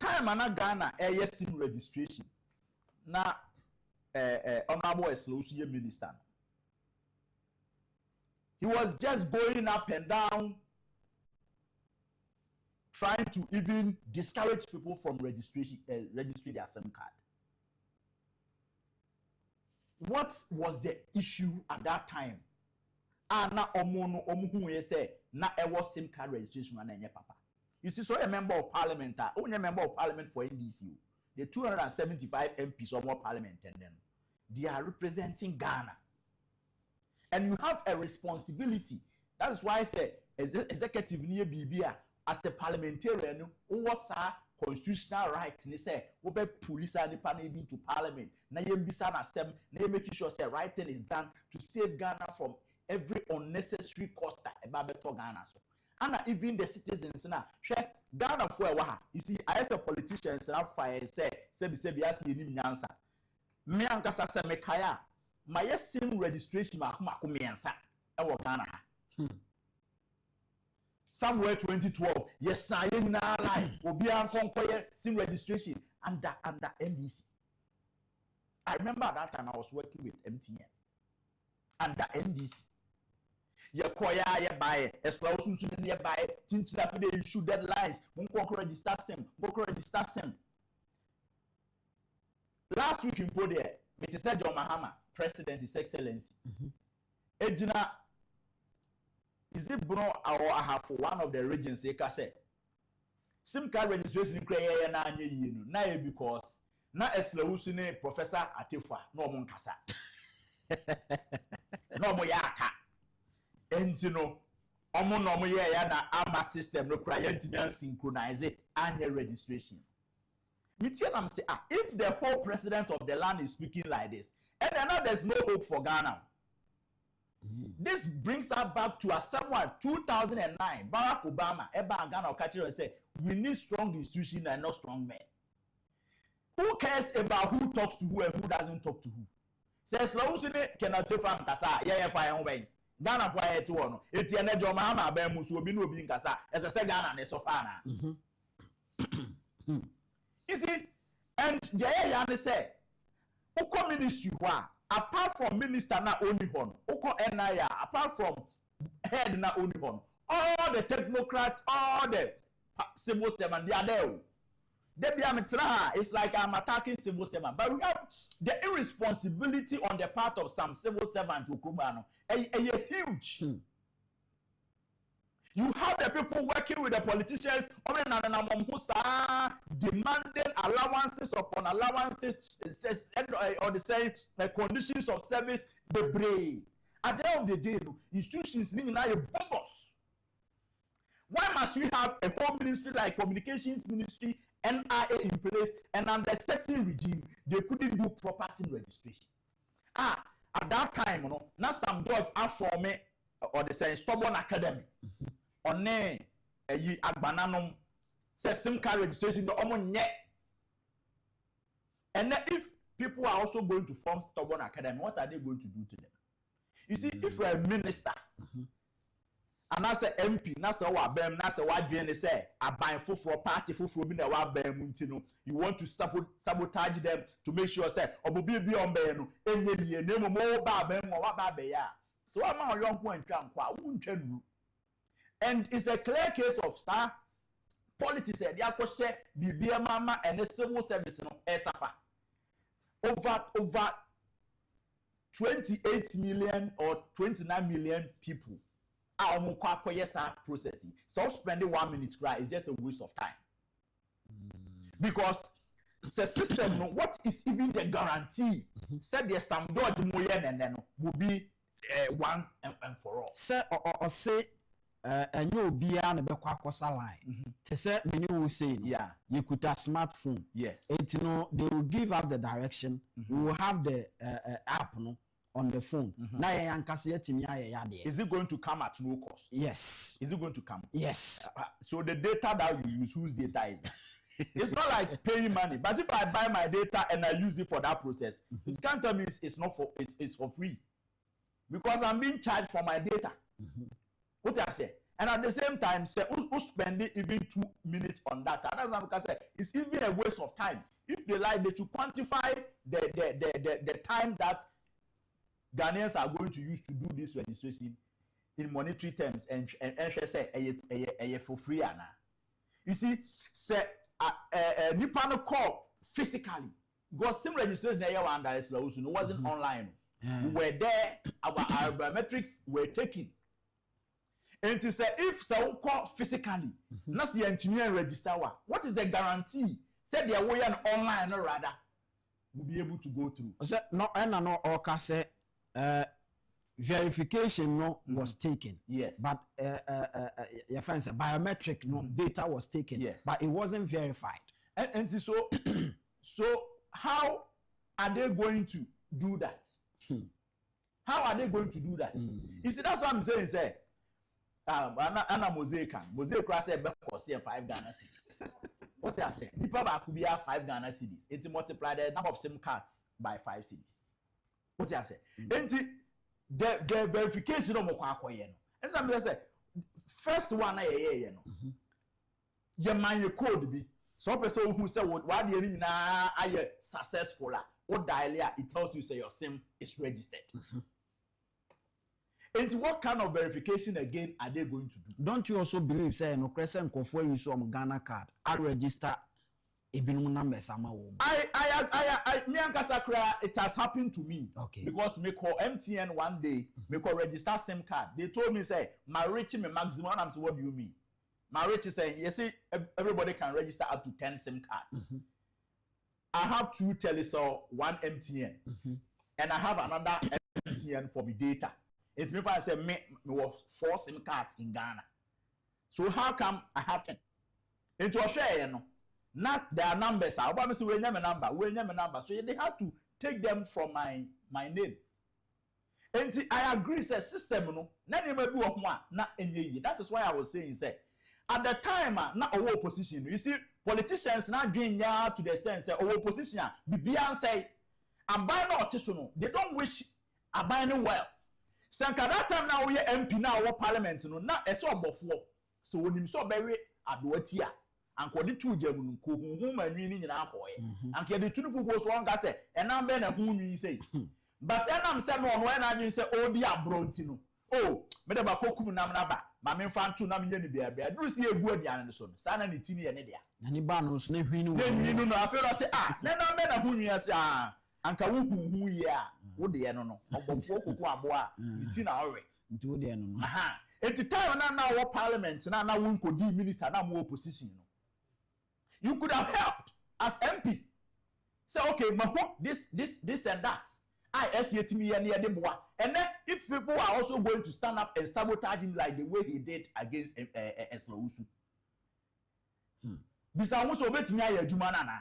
Speaker 1: Time ana Ghana SIM registration. Na honorable Eslosu minister. He was just going up and down, trying to even discourage people from registering their SIM card. What was the issue at that time? Na omuhu ye say na ewo SIM card registration na enye papa. You see, so a member of parliament, only a member of parliament for NDC, the 275 MPs or more parliament, and then they are representing Ghana. And you have a responsibility. That's why I say, executive near BBA, as a parliamentarian, what's our constitutional right? And they say, we police and the even to parliament. Now you be na making sure say right thing is done to save Ghana from every unnecessary cost about Ghana. So. And even the citizens now, Ghana for a you see, I as a politician, say as you answer. Me ankasa se me kaya, my SIM registration me answer. Ghana. Somewhere 2012, yes, I am now live. Obi ankonkoye SIM registration under NBC. I remember that time I was working with MTN under NBC. Ye koya ye buy Eslosu ye buy chinchila for the issue deadlines. Munko register SIM. Last week in Pode, Mr. John Mahama, President, His Excellency. Ejina is it bro or I have one of the regions they say SIM card registration na because na Eslosu ne Professor Atefa no monkasa. No mo yaka. And no na ama system no client synchronize it and registration. Mitianam say if the whole president of the land is speaking like this, and then there's no hope for Ghana. This brings us back to someone 2009 Barack Obama Eba Ghana Okachiro say we need strong institutions and not strong men. Who cares about who talks to who and who doesn't talk to who? Says Lausine cannot take from Kasa, yeah, fire away. Ghana for a 2 it's an edge of Mahama Bemus will be no being Kasa as a Ghana and a Sofana. You see, and Jaya say, Oko ministry, apart from minister na only one, Oko NIA, apart from head na only one, all the technocrats, all the civil servants, they are there. It's like I'm attacking civil servants, but we have the irresponsibility on the part of some civil servants who come a huge. You have the people working with the politicians demanding allowances upon allowances, or the same conditions of service. The brave. At the end of the day, institutions are bogus. Why must we have a home ministry like communications ministry, NIA in place, and under certain regime they couldn't do proper SIM registration? At that time, now some judge are forming or the say stubborn academy. On ne agbananum say SIM card registration the omon yet. And then if people are also going to form stubborn academy, what are they going to do to them? You see, if you're a minister, and as an MP, that's a wabem, that's a wabem, say a buying for party for being a wabem, you want to sabotage them to make sure say obubi be on benu enye name more babem or wababeya. So I'm a young point and it's a clear case of star politics. They are question the mama and the civil service over 28 million or 29 million people are on processing. So spending 1 minute is just a waste of time. Because the system, what is even the guarantee? Said there's some judge and then will be once and for all.
Speaker 8: Say or say and you'll be on a bequacosa line. To say many will say, yeah, you could have smartphone.
Speaker 1: Yes.
Speaker 8: It they will give us the direction. We will have the app on the phone. Now
Speaker 1: is it going to come at no cost?
Speaker 8: Yes.
Speaker 1: Is it going to come?
Speaker 8: Yes.
Speaker 1: So the data that you use, whose data is that? It's not like paying money, but if I buy my data and I use it for that process, you can't tell me it's not for it's for free, because I'm being charged for my data. What I say, and at the same time, say who spend even 2 minutes on data? That's what I say. It's even a waste of time. If they like, they should quantify the time that Ghanaians are going to use to do this registration in monetary terms, and say for free. You see, say nipa no call physically because SIM registration under wasn't online. We were there, our biometrics were taken. And to say if so call physically, not the engineer register. What is the guarantee? Said the way an online or rather will be able to go through.
Speaker 8: No, and no or say verification was taken.
Speaker 1: Yes.
Speaker 8: But your friend said biometric data was taken.
Speaker 1: Yes.
Speaker 8: But it wasn't verified.
Speaker 1: And so so how are they going to do that? How are they going to do that? You see, that's what I'm saying. Say, Anna Mosaic said, "5 Ghana cedis." What I say? People could be 5 Ghana cedis. It multiply the number of SIM cards by 5 cedis. What I say? The verification of Mokwakoye. And somebody say, first one you mind your code be. So person who say what you need na are successful. What dial it tells you say your SIM is registered. And what kind of verification again are they going to do?
Speaker 8: Don't you also believe say no crescent confer you some Ghana card? I register even number sama wo.
Speaker 1: Me and Kasakra, it has happened to me.
Speaker 8: Okay.
Speaker 1: Because me call MTN one day, me call register SIM card. They told me say my rich me maximum. I'm saying, what do you mean? My rich is saying, you see, everybody can register up to 10 SIM cards. I have 2 Telecel, 1 MTN, and I have another MTN for my data. It's me I say me was 4 SIM cards in Ghana. So how come I have 10? Into a share, not their numbers. I want to say we name a number. So they have to take them from my name. And I agree, say system that is why I was saying say at the time not our opposition. You see, politicians now doing to the sense that our opposition the Beyonce say I'm buying no they don't wish I buy no well. So at that time now we are MP now our parliament now it's all before. So when him so very adwotia and kodi two jamun ko hu manwi ni nyina akoye and ke de tunu fufu so onka say enam be na hu nwi say but enam say no when I say oh di abronti no oh me de ba kokum nam na ba ma me fa ntu nam nya ni bia bia duru si egu aduane no so no sa na ne tini ye ne dia
Speaker 8: na ni ba no so na hwini
Speaker 1: no afero say na nam be na hu nwi say anka wu hu ye a wo de ye no obofo koku abo a ti na ore
Speaker 8: nti wo de no
Speaker 1: aha At the time now parliament now won could be minister now more opposition. You could have helped as MP. Say okay, this and that. I see me and then if people are also going to stand up and sabotage him like the way he did against Eslausu. Bisa also bet me a jumanana.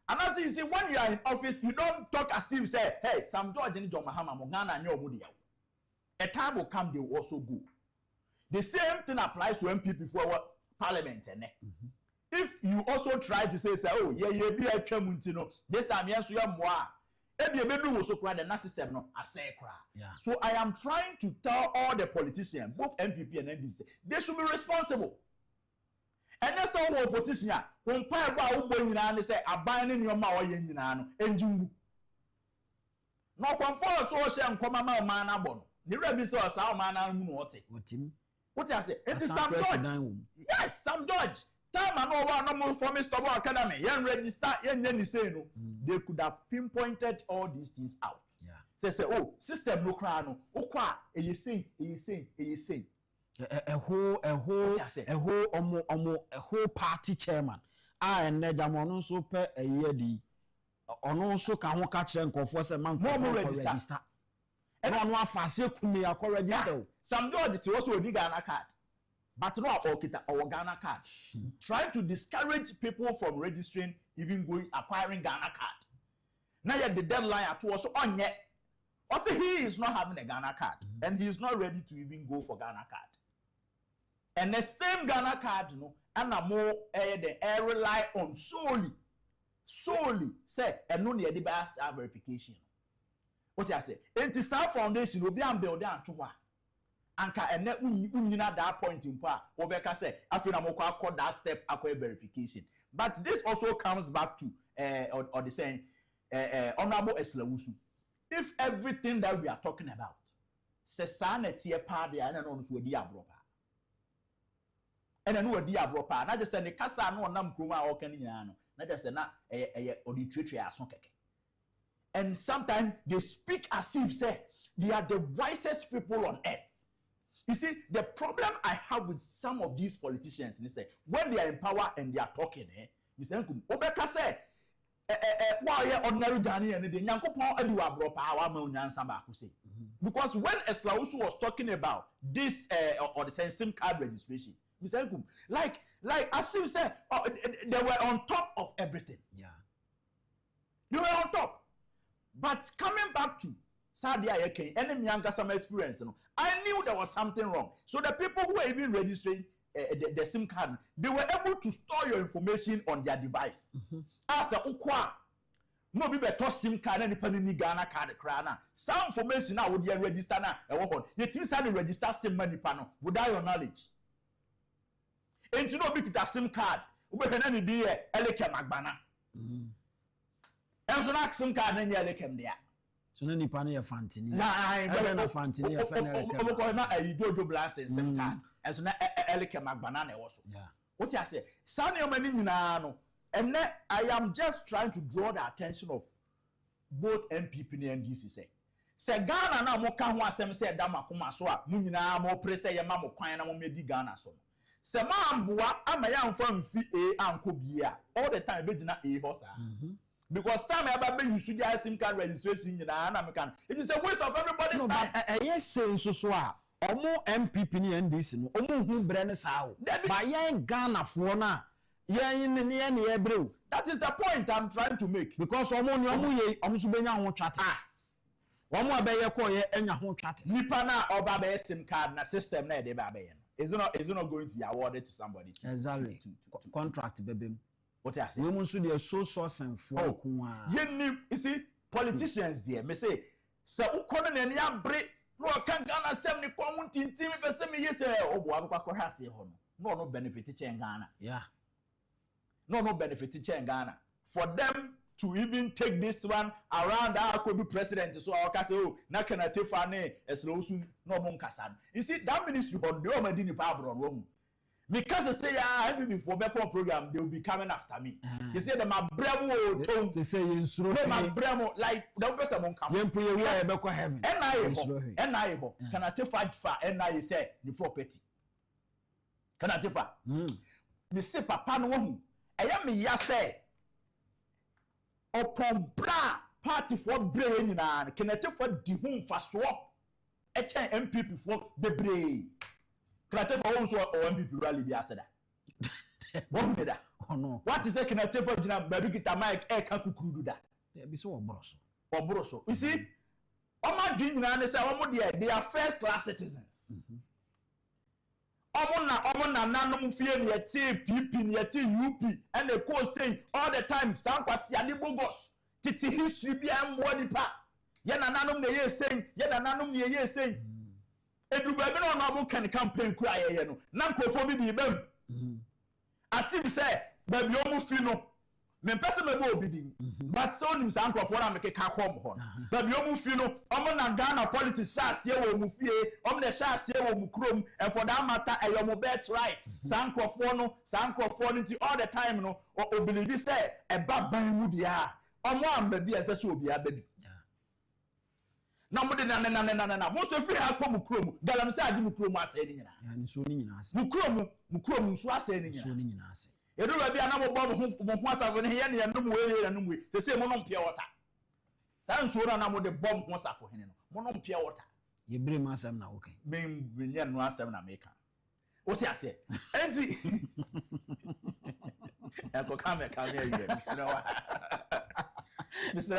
Speaker 1: And as you see, when you are in office, you don't talk as if say, hey, Sam George and John Mahama Mogana and your Mudia. A time will come, they will also go. The same thing applies to MP before Parliament. If you also try to say, oh, yeah, be a Kemuntino, this time, yes, you are more. System, so I am trying to tell all the politicians, both MPP and NDC, they should be responsible. And that's all opposition. When Papa Ubon say, abandoning your mouth and Jumbu. No conform social and come out manabon. The rebels saw our man and what I say? It is some George. Yes, some George. Time and over no more from Mr. Academy. Young register, young say no. They could have pinpointed all these things out. Yeah. Say, oh, system no crano. Oh, qua, you say.
Speaker 8: A whole party chairman. And Nedamon so per a year di. On also can catch and conforce a man more register. And on one fast, me a register. Some George is also a Ghana card. But not our Ghana card. Trying to discourage people from registering, even acquiring Ghana card. Now yet the deadline at was on yet. Also, he is not having a Ghana card, and he is not ready to even go for Ghana card. And the same Ghana card, and a more they rely on solely say and no near the best verification. What I say? And to start foundation will be built down to what. Anka and net unina that point in part, Obeka say, I feel I'm call that step acquire verification. But this also comes back to or the saying Honorable Eslausu. If everything that we are talking about, Sesana party and on to a diabropa. And I know a diabropa, not just a casa no nam kuma or caniano, not just a auditory as and sometimes they speak as if say they are the wisest people on earth. You see, the problem I have with some of these politicians is that when they are in power and they are talking, Mr. Nkum, Obeka say, why ordinary Ghanaian and the Nyankopon Edua bro power Nyansa Baku say. Because when Eslausu was talking about this or the SIM card registration, Mr. Nkum, like as if say, they were on top of everything. Yeah. They were on top. But coming back to Sadia Yake, enemy younger some experience, I knew there was something wrong. So the people who were even registering the SIM card, they were able to store your information on their device. As a ukwa, no be better SIM card and the Ghana card crana. Some information now would you register now. Yet you said register SIM money panel without your knowledge. And you know, be a SIM card, we can only be a Eleke Magbana. And so that SIM card and Eleke there. So no nipa no ye fantini.
Speaker 1: Na fantini ye fenere. Na dojo blast SIM card. And so na Eleke Magbana na also. Yeah. What you say? Sani o mani nyina no. And I am just trying to draw the attention of both MPP and NDC say. Say Ghana na mo ka ho asem say da makoma so a mo nyina mo prese ye ma mo kwan na mo medi Ghana so. Say ma amboa amaya amfa mfi anko bia. All the time be gina hosa. Because time I you should have SIM card registration in the it is a waste of everybody's time.
Speaker 8: Yes, saying so. Omo MPP ni NDC no. Omo hu brene sao. Ba yen Ghana for na. Yen ni ebrew.
Speaker 1: That is the point I'm trying to make.
Speaker 8: Because omo ni omo ye omo so benya ho chatters. Omo abeye ko ye enya ho chatters.
Speaker 1: Nipa na oba be SIM card na system na de ba be yen. Is it not going to be awarded to somebody?
Speaker 8: Exactly. Contract bebem.
Speaker 1: What I say?
Speaker 8: We must do so source and for.
Speaker 1: You see, politicians there, me say, so ukono na ya break, no can Ghana 70 kwam tintim be say me yes oh bo akwa hase ho no. No benefit in Ghana. Yeah. No benefit in Ghana. For them to even take this one around that could be president so I can say oh na can tefa na Eslausu no mon kasa. You see that ministry on the Omadi ni pa abroad. Because say every before Beppo program, they will be coming after me. They say that my bremo tone.
Speaker 8: They say in slow.
Speaker 1: My bremo like the person won't come.
Speaker 8: Yempu we are Beko heaven.
Speaker 1: And I can I take fight for and I say the property. Can I take for? Me say papa no one. I am me ya say. Upon bra party for brain and can I take for the home for swap? MPP for the brain. Can I take for one or MPP rally be asked that? Oh no. What is that? Can I take for Jina baby get a mic air can do that?
Speaker 8: There be so broso.
Speaker 1: Or broso. You see, all my dreams they are first class citizens. Omona nanum fear near PP near UP and the course saying all the time, Sankwasi Adibogos, Titi history be am one pa. Yana nanum the year saying, Yana nanum the year saying. Edu baby no na can campaign cry no nanko for me be as if say baby omu fi no me person me bo obidi but so nim sanko for am ke ka kom ho baby omu fi no omo na Ghana politics sasie wo mu fie omo na sasie wo mu krom and for that matter ayomo bet right sanko for no all the time no obili say e baban mu dia omo am baby ese so obi ababi na mo de na mo so free akọ mu krom galam say adi mu krom ase ni nyina
Speaker 8: ya ni so ni nyina ase
Speaker 1: mu krom nso ase ni nyina
Speaker 8: so ni nyina ase
Speaker 1: edu ba bia na mo bo mo ho asafo ne ye ne num we num we se se mo no mpia water sa nso na mo de bom ho asafo hene no mo no mpia water
Speaker 8: ye bere ma asem na okay
Speaker 1: me nya no asem na meka o ti ase enti e ko kame ye Mr.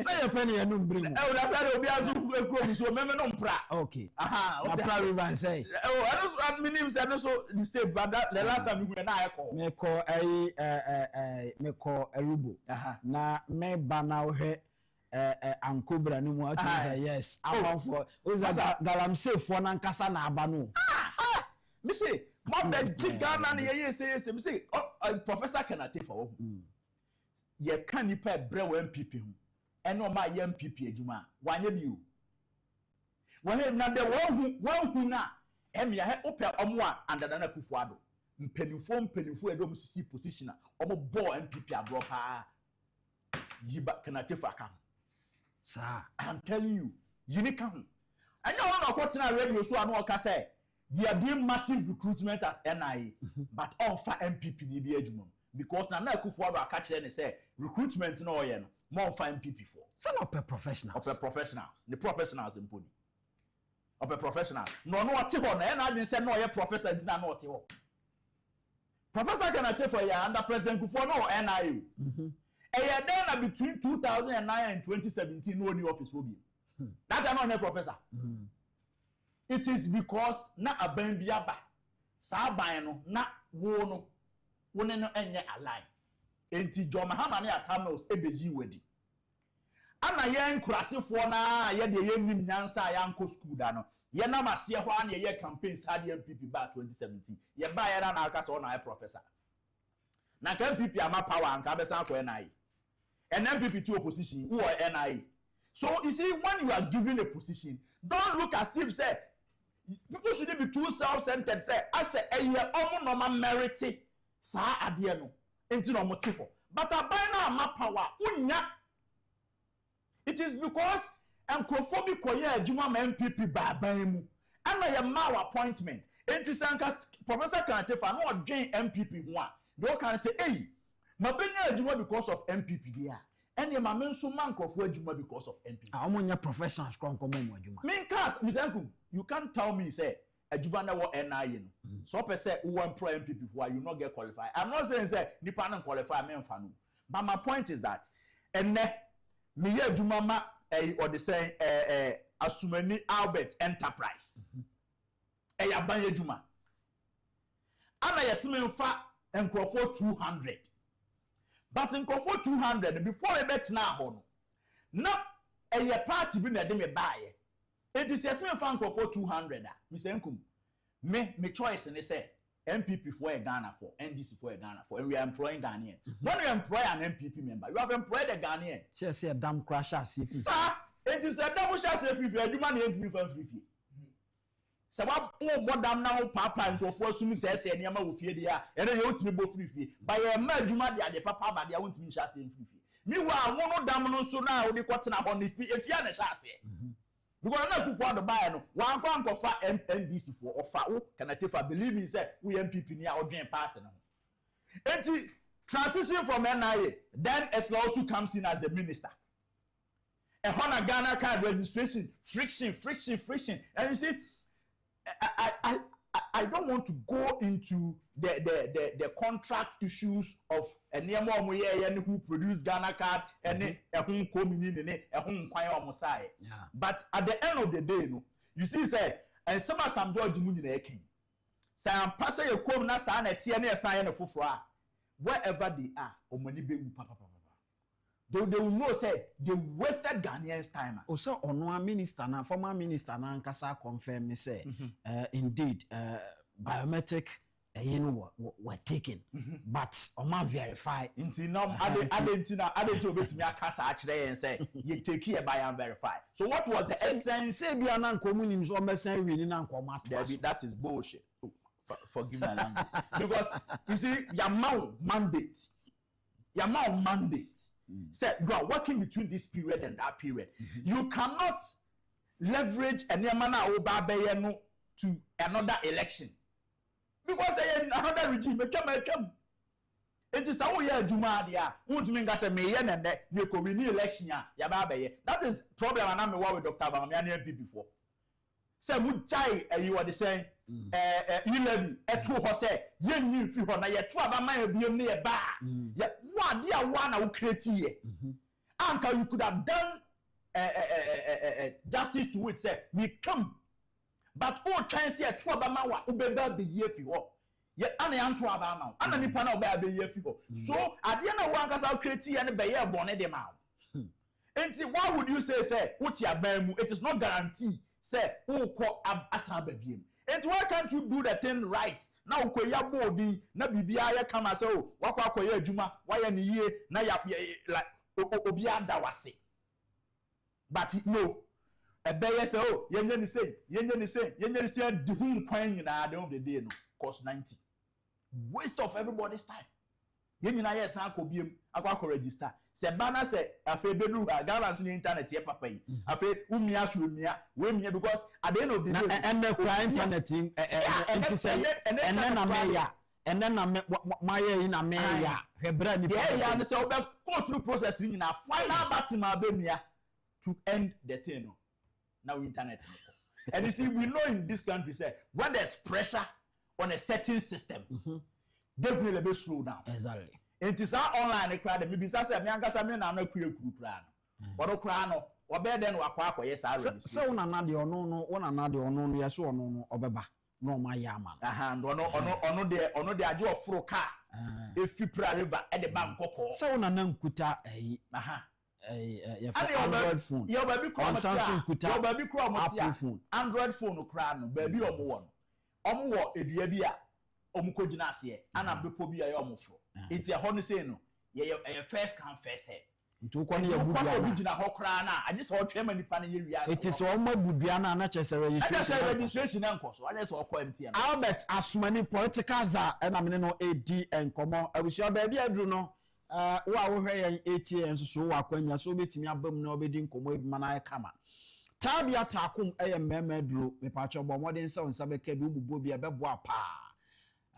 Speaker 8: Say your penny and no bring.
Speaker 1: Oh, that's how we are so remember no pra.
Speaker 8: Okay.
Speaker 1: What
Speaker 8: pra say?
Speaker 1: Oh, I don't mean said also the state but that the last time we were na call.
Speaker 8: Me call Erubo. Na me ba na hwe ankobra no mu atu say yes. Abon for oza galam safe for na nkasa na aba no.
Speaker 1: Me say, mom that Ghana na ye say me say Professor Kencity for ye can nipa bre wa MPP hu eno ma ye MPP adwuma wanye bi o wanye na de won hu na em ya he ope omo a andada na akufo-addo mpenifo edom sisi position a omo ball MPP abro pa yiba Kencity for aka
Speaker 8: sir
Speaker 1: I'm telling you unica hu anya won na kwotena radio so anu oka say they are doing massive recruitment at NIA but on for MPP ni bi adwuma because na akufo-addo aka kire ne say recruitment na oye no more for MPP for
Speaker 8: some of professionals
Speaker 1: the professionals in pony of a professional no what ho na na adwen say no oye professor ntina na ote ho Professor Kencity for ya under President Akufo no NIA then between 2009 and 2017 no new office will be that time no professor it is because na aban bi aba sa aban no na wo no wone no enye align enti Joma Hamani Atamels ebeji wedi ana ye nkurasefo na ye de ye nim nyansa ya nko school da no ye na masie ho ana ye campaign start MPP ba 2017 ye ba ye na aka so na professor na ka MPP ama power anka be san ko NIA and MPP to opposition who are NIA so you see when you are given a position don't look as if say people shouldn't be too self-centered say as a ye omo normal merit sa ade no enti no motipo but abai na ama power unya it is because encrophobic koye adwuma ma MPP ba aban mu ana ye ma appointment enti sanka Professor Kencity fa no odwen MPP ho a they can say hey mabenya adwuma because of MPP dia ene ma menso man krofo adwuma because of MPP
Speaker 8: omonya professionals kronko mo adwuma
Speaker 1: mean cast Mr. You can't tell me say adwuma na wo NIA no so per say who employ MPP for you not get qualified. I'm not saying say nipa na qualify me mfa no but my point is that ene me ye adwuma ma or the say Asumani Albert Enterprise ya ban adwuma ana yesime mfa enkrofo 200 but enkrofo 200 before e bet na ho no na party bi na de me baaye it is yesime mfa enkrofo 200 a Mr. Nkum me choice ni say MPP for Ghana for NDC for Ghana for and we are employing Ghanaians. When you employ an MPP member you have employed a Ghanaian
Speaker 8: say a damn crasher CP
Speaker 1: sir it is a double share if you do money ain't me for free se wa o bodam na wo papa nkofo asumi se niam wo fie dia ene ye otimi bo frifie ba ye ma adwuma de ade papa ba de wontimi hya se frifie mi wa wo no dam no so na wo de kwotena ho ne efia na hya se because na akufo-addo ba no wan kwa nkofa MNDC for ofa wo kana tefa believe me say we MPP ni a odwen party no enti transition from NIA then Esla also comes in as the minister. A Hona Ghana card registration, friction. And you see, I don't want to go into the contract issues of a Niamo who produce Ghana card and a home community, a home choir Mosai. But at the end of the day, you see, say, and some George Moon king. Say, I'm passing a comb na san at TNA sign of Fufra. Wherever they are, or money be papa. They will know say they wasted Ghanaians' time.
Speaker 8: Also, on minister now, former minister now, Nkasa confirm me say, indeed, biometric, were taken, but Oma verify.
Speaker 1: Until now, I didn't to me a casa actually and say you take here by and verify. So what was the essence? Say be an uncommunism or messing winning and come out. That is bullshit. Forgive my language. Because you see, your mandate. Say you are working between this period and that period. You cannot leverage a Niamana Obabeyeno to another election. Because another regime come. It is how we are Juma dia. Won't mean that me and that you could renew election ya babeye. That is problem and I'm with Dr. Bamami MP before. Say Muchai you are the same you levy two horse yen free na ye two abama be near bar. Yeah, one dear one I will create here. Uncle, you could have done justice to it, say, me come. But all times here, two abama wa ubeba be ye for. Yet, I am two abama, and any panel be ye for. So, at the end of one cause I'll create and be ye bonnet them out. And see, why would you say, what's your bamboo? It is not guaranteed. Say, who call Asa baby. And why can't you do the thing right? Now, ko ya body, na bibia ya kama so, wakwa ko ya juma, why any ye, na ya like obiada wase. But no, a bear say, oh, yenye say, the whom coin in the end of the day, no, cost 90. Waste of everybody's time. Yenye na yes, I could be a register. Se bana se afe belu galans on the internet here papa yi afe umia so umia we mia because at the end of the day
Speaker 8: and the internet enti say and then na meya and then na my na meya hebra ni
Speaker 1: ya no so go through process ni na final batima be mia to end the thing no now internet. And you see, we know in this country say when there's pressure on a certain system definitely be slow down.
Speaker 8: Exactly.
Speaker 1: It is our online crowd. Maybe say me angasa me na create group crowd. Odo crowd no obe den wakwa akoye sa already.
Speaker 8: So una na de ono no, una na de ono no yeso ono no obeba no ma yama.
Speaker 1: And ono de aje ofro car. Efi pra river e de bank kokko.
Speaker 8: So una na nkuta Android phone.
Speaker 1: Your baby come
Speaker 8: Samsung kuta.
Speaker 1: Your baby come
Speaker 8: Apple phone.
Speaker 1: Android phone crowd no baby omo won. Omo wo edua bi a omo kogina ase e ana bepo bi a omo fro. It's a honey say no. Yeah, first come first head. I just want to many pan.
Speaker 8: It is almost Budiana, not just a
Speaker 1: registration. I just want to
Speaker 8: Albert, as many political za and I mean no AD and come on. I wish your baby I do know. Wow, here 80 and so when you so bit me a bum no bidding come with Manaya Kama. Tabia Takum, a meme drew, me patch of modern sound Sabeke Bubu, a beboa pa.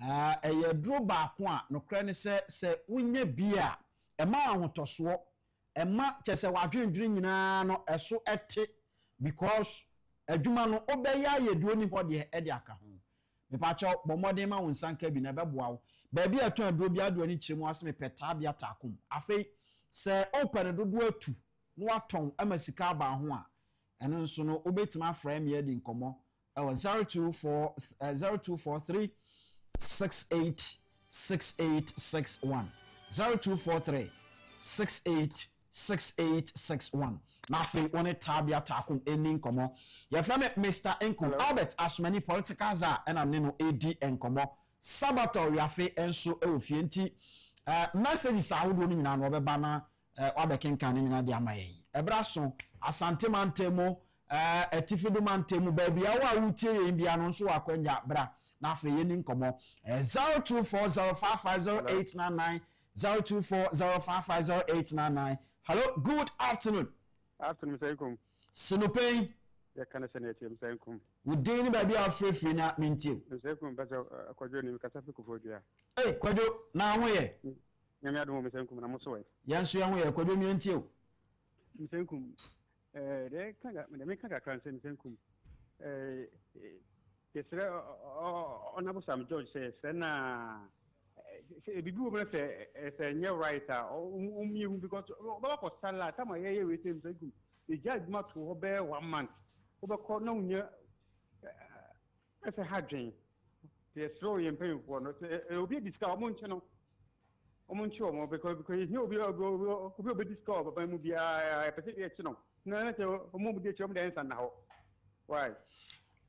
Speaker 8: A draw back one, no cranny say, Winnie beer, a man to swap, a mat just a drink no a so at it because a Jumano obey ye doing what the Ediaka home. Me patch out Bomodema on San Cabin, a beboa, baby a turn drobia do any chimas me petabia takum. A fate say open a do two, no tongue, a messica bahua, and then so no obey to my frame yet in common. I was 0243 686861 0243 686861. Nothing on a tabia takum ending common. Your family Mr. Enko Albert as many politicals are and I'm no AD and common. Sabato Yafe and so Ofienti. Messages are doing in our banner Obekin Canina Diamay. Ebrason Asante Mantemo etifidu mantemu baby awa wutie ye bia no so akwanya bra na afa ye ni nkomo 0240550899 0240550899 hello good afternoon
Speaker 11: Assalamualaikum.
Speaker 8: No Pein
Speaker 11: Ya kana sanete msaikum.
Speaker 8: Wudini baby afrefri na mintie.
Speaker 11: Msaikum basa akwajo ni mkasafi kufodia.
Speaker 8: Kwajo na ho ye.
Speaker 11: Nyame adom msaikum na muso we.
Speaker 8: Yanso ya ho ye kwajo mi antie o.
Speaker 11: Msaikum de kanga me kanga kranse msaikum. Yesra honorable Sam George says na bibi wo na say nye writer o because baba ko sala tama ye we say msaikum. The judge mat to obey 1 month. Obeko no nya as a hadrin. The slow and paying for no obi discover monchi no. Omonchi o because he obi discover by mu bia particular no. Na na omo bi chom dance na ho. Why?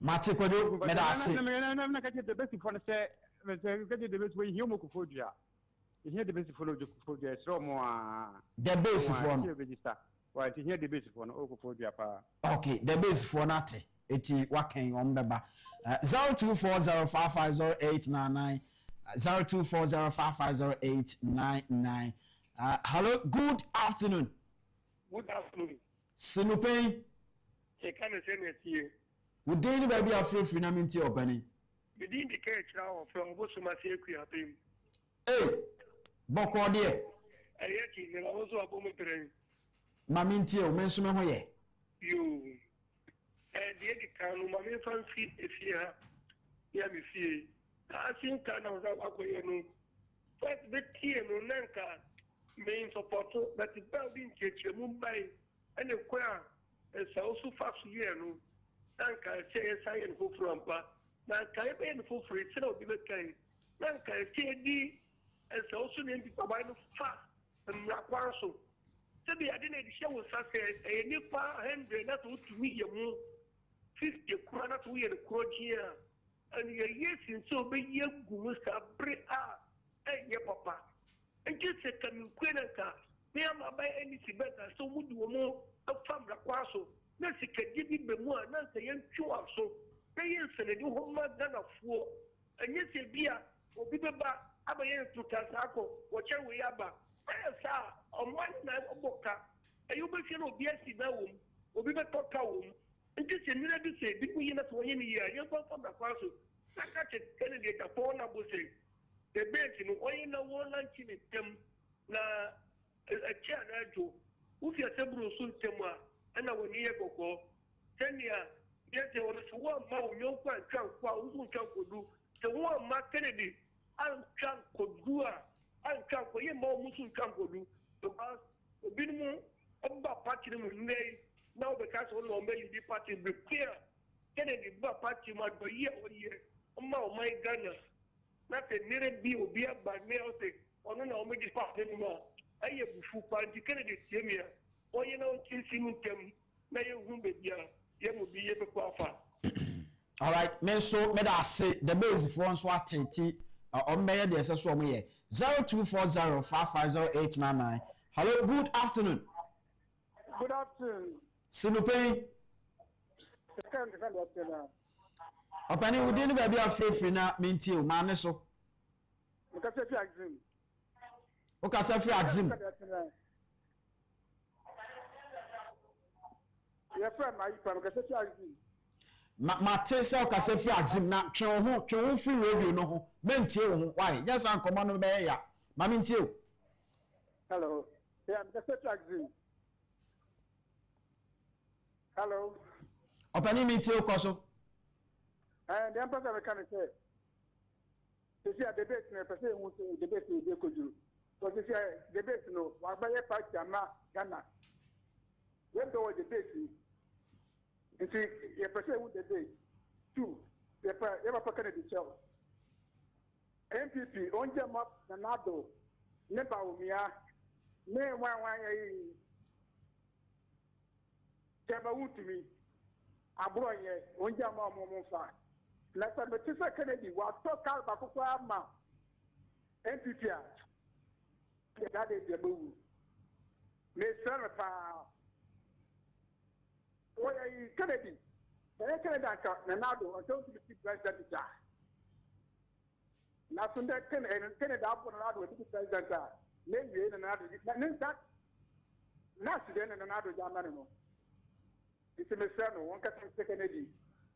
Speaker 8: Mate kodo me da ase.
Speaker 11: Na ka the best for say the best way he mo kufodua. He the best for the kufodua slow mo
Speaker 8: the base for no.
Speaker 11: Why to hear the base for no okufodua pa.
Speaker 8: Okay, the base for nate. Eti waken ombeba 0240550899 0240550899 hello good afternoon.
Speaker 12: Good afternoon.
Speaker 8: No Pein
Speaker 12: I can't say it here.
Speaker 8: Would daily baby afrefri na mintie opani.
Speaker 12: Within the cage now from Bosuma Sequia.
Speaker 8: Hey, boko de.
Speaker 12: Ayaki, and also a woman train.
Speaker 8: Mamintie o mensume ho ye.
Speaker 12: You and the Edicano, my fancy if here, me see. I think I know that I first the tea and Nanka main support that the building catch Mumbai and the choir is also fast year. No, Nanka say I and go from Pa. Nanka and for free, it's not the kind. Nanka say as also named the Pabino fast and Rakwaso. So the idea show was a new power 100 not to me, 50 kroner to wear the crowd here. And your yes, and so be young Gusta Brea, and your papa. And just a Camuquenaka, me am by anything better, so would you more of Fabra Quaso. Nancy can give me the more, Nancy and Chua so. They answer the new home than a fool. And yes, a beer will be the back, Abayan to Tasako, whatever we are back. On one night of Boca, and you bet you know, yes, in that room, will be the talk home. And just a minute to say, between us 1 year, you're from the castle. I catch it, Kennedy, a phone number say. The bench, you know, one lunch in them, a chair, who's your several soon, Tema, and I will near Coco. 10 years, yes, there was one more, no one can do. The one Mark Kennedy, I'm can't do. I can't for you more Muslim can't do. Because the minimum about party now the castle no may be party be clear. Kennedy party might be year or year. My Ghana. Not a near be or be up by mail say, or no, make it part anymore. I have full party Kennedy here. Or you know, kissing them, may you be here. You will be able to offer.
Speaker 8: All right, men so me da say the base for so atenti on me dey say so me 0240550899 hello good afternoon.
Speaker 12: Good afternoon.
Speaker 8: No Pein opani wudi ni baby afrefri na mintie o ma ne so
Speaker 12: Mkasefi Axim.
Speaker 8: O ka se free Axim.
Speaker 12: Your friend my from Mkasefi Axim.
Speaker 8: Ma te se o ka se free Axim na twen ho free radio no ho mentie wo ho why yes an komo no be ya ma mintie o.
Speaker 12: Hello. Yeah, Mkasefi Axim. Hello.
Speaker 8: Opani mintie o koso.
Speaker 12: And the emperor can say, you see, a debate, a person who debate with the Kuju. Because you see, debate, no, while by a party, I'm not Ghana. When there was debate, you see, a person who debate, two, you have a pocket of the show. MPP, on them up, Nanado, Nepa, Umia, May one, Jamawu to me, Abroye, on Jama Momofa. Let's have a Kennedy was so called Bakuma NPP. That is the move. May Senator Kennedy. Kennedy Nanado until the president. Now, from that Kennedy up on another with the president. Maybe another. Not then another German. It's a message. One can take Kennedy.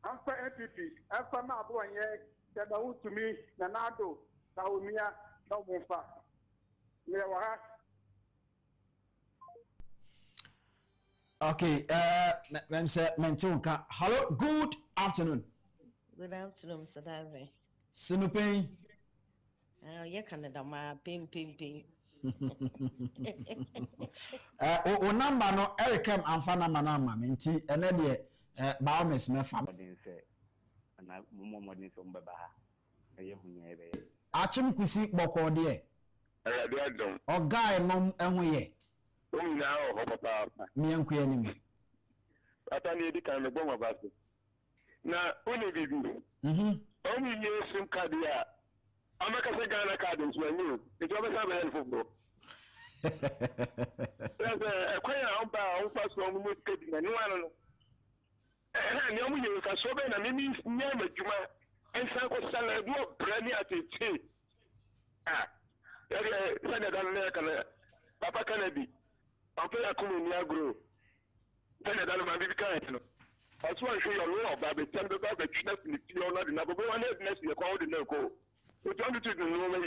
Speaker 12: I'm for NPP. I'm for my boy. That to me, Nanado, Taumia, no more fast.
Speaker 8: Okay, hello, good afternoon.
Speaker 13: Good afternoon, Mr. Davi.
Speaker 8: Sinupe.
Speaker 13: Yeah, Canada, ma, ping.
Speaker 8: O number no Ericam and Fana Manama, Minty, and then Baumes Mefa. Achim Kusi Boko dear. Or Guy Mom and we.
Speaker 14: Now,
Speaker 8: Me and Queen.
Speaker 14: I need the kind of bomb about it. Now, only you. Only you, some cardia. I'm a Casagana cardins when you. It's always a football. There's a queer on first one with getting a new one. And you can so many, I mean, near Juma and Sanko Salad, brandy at it. Senator American Papa Kennedy. I'm playing a community grow. Senator American. That's why I show your law about the temper about the business in the field, not in the one next year called the no. We don't do the normal.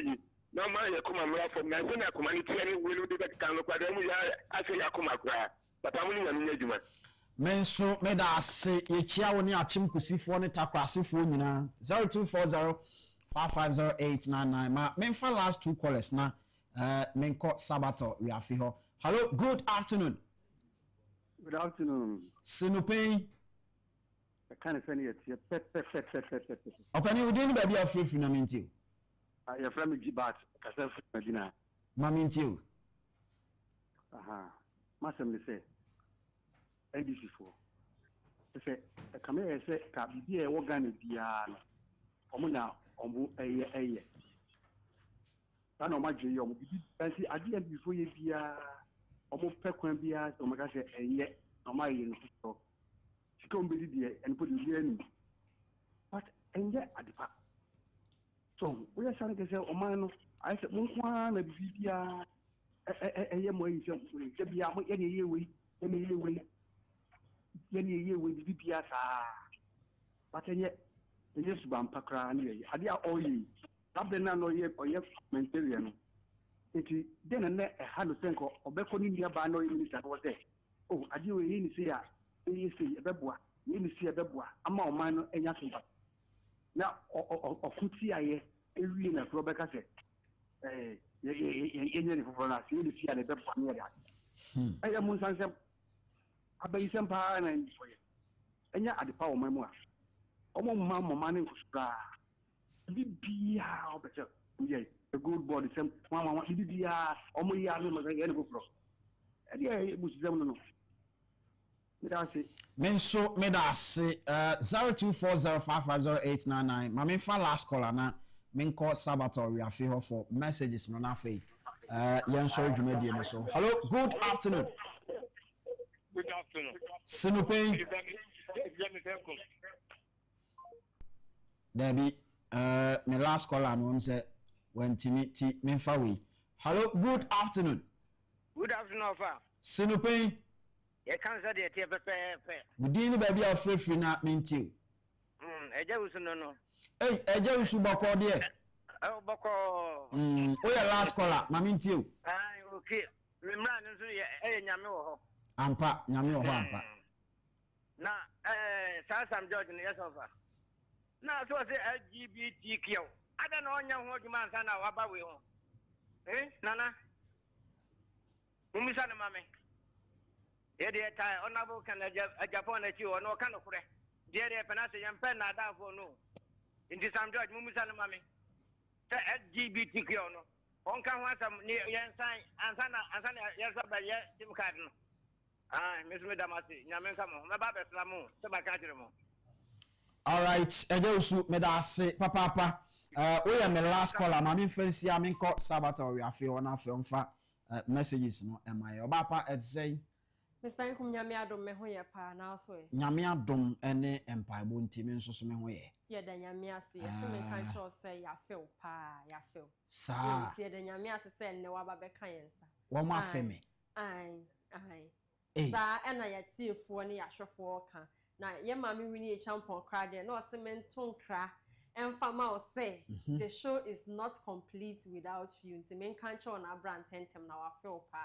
Speaker 14: No man, come and from Nigeria community will do that kind of problem. I say, I come across, but I'm only a management.
Speaker 8: Menso meda se yechia woni achim kusifo ne takwasifo nyina 0240550899 ma menfa last two callers na menko sabato we afi ho. Hello, good afternoon.
Speaker 11: Good afternoon.
Speaker 8: Sinupe.
Speaker 11: I can't send it.
Speaker 8: Opani we dey baby afrefu na minti.
Speaker 11: Your friend Gibat, Kasef Medina.
Speaker 8: Maminti.
Speaker 11: Masem say ABC4. Say come here say ka bibi e wo Ghana bia no. Omo na omo eye. Ta no ma gye yo omo bibi anti ade and before ye bia omo pekwan bia omo ka say eye no ma ye no so. Sikom bi die en put the any. But eye adipa. So we are trying to say omo no I said mo kwa na bibi bia eye mo yi se bia mo ye we ye we bibia sa but ye yes ban pakra na ye ade a oyi tabde na no ye menteria no eti den na e ha no senko obeko ni nia ba no ye minister wo say oh ade we ni say a ye say e beboa ye ni say e beboa ama o man no enya so ba na okuti aye ewie na pro beka say ye ni foforo na say ni say a beboa ni ya aya mun sanse abayi sempa na nfoye enya adepa wo mamu a omo mama ne nkusura bibia obeche ye a good body sem mama bibia omo ya no ma ye ne gofro ade e busizem no
Speaker 8: menso medase 0240550899 mama fa last caller na menko sabato we afi ho for messages no na fe yen so dwumadi no so. Hello, good afternoon.
Speaker 14: Good afternoon.
Speaker 8: Sinupe. Debbie, my last caller no say when Timothy Menfawi. Hello, good afternoon.
Speaker 15: Good afternoon, sir.
Speaker 8: Sinupe.
Speaker 15: You can't say the pepe.
Speaker 8: We didn't baby a free na minti.
Speaker 15: Eja usuno no.
Speaker 8: Hey, eja usu bako die.
Speaker 15: Oh, bako.
Speaker 8: Oh, your last caller, maminti.
Speaker 15: Okay. Remember, nyame wo ho.
Speaker 8: Ampa, nyame wo ho ampa.
Speaker 15: Na Sam George ne yesofa. Na so say LGBTQ. Ada na onya ho djuma ansa na waba we ho. Nana. Mumisa na mame. Ye de tai onabo kan Agyapong na chi ono kan okure. De de penase yempe na da fo no. Inti Sam George mumisa na mame. Say LGBTQ no. On kan ho asam ni yensan ansa na yeso ba ye dim card no. Misuse damasi nyame nka mo meba beslamu se ba ka kire mo.
Speaker 8: All right, ejesu medase papa we are my last caller mama fancy aminko sabato we afi ona afi onfa messages no am I obapa et say
Speaker 16: Mr. Inkum nyame adom me ho ye pa na so e.
Speaker 8: Nyame adom ene empaibo ntimi nso so me ho ye.
Speaker 16: Ye da nyame ase ye se me kan cho say ya feel pa ya feel.
Speaker 8: Sa.
Speaker 16: Ye da nyame ase say ne wa ba be kan yensa.
Speaker 8: Wo ma fe me.
Speaker 16: Ai.
Speaker 8: Eh.
Speaker 16: Sa ena ya tiefo ne ya hwefo ka. Na ye ma me wini e champon kra de na o se me nton kra. And Fama will say the show is not complete without you. Nti men kan cho na brand tentem na wa feel pa.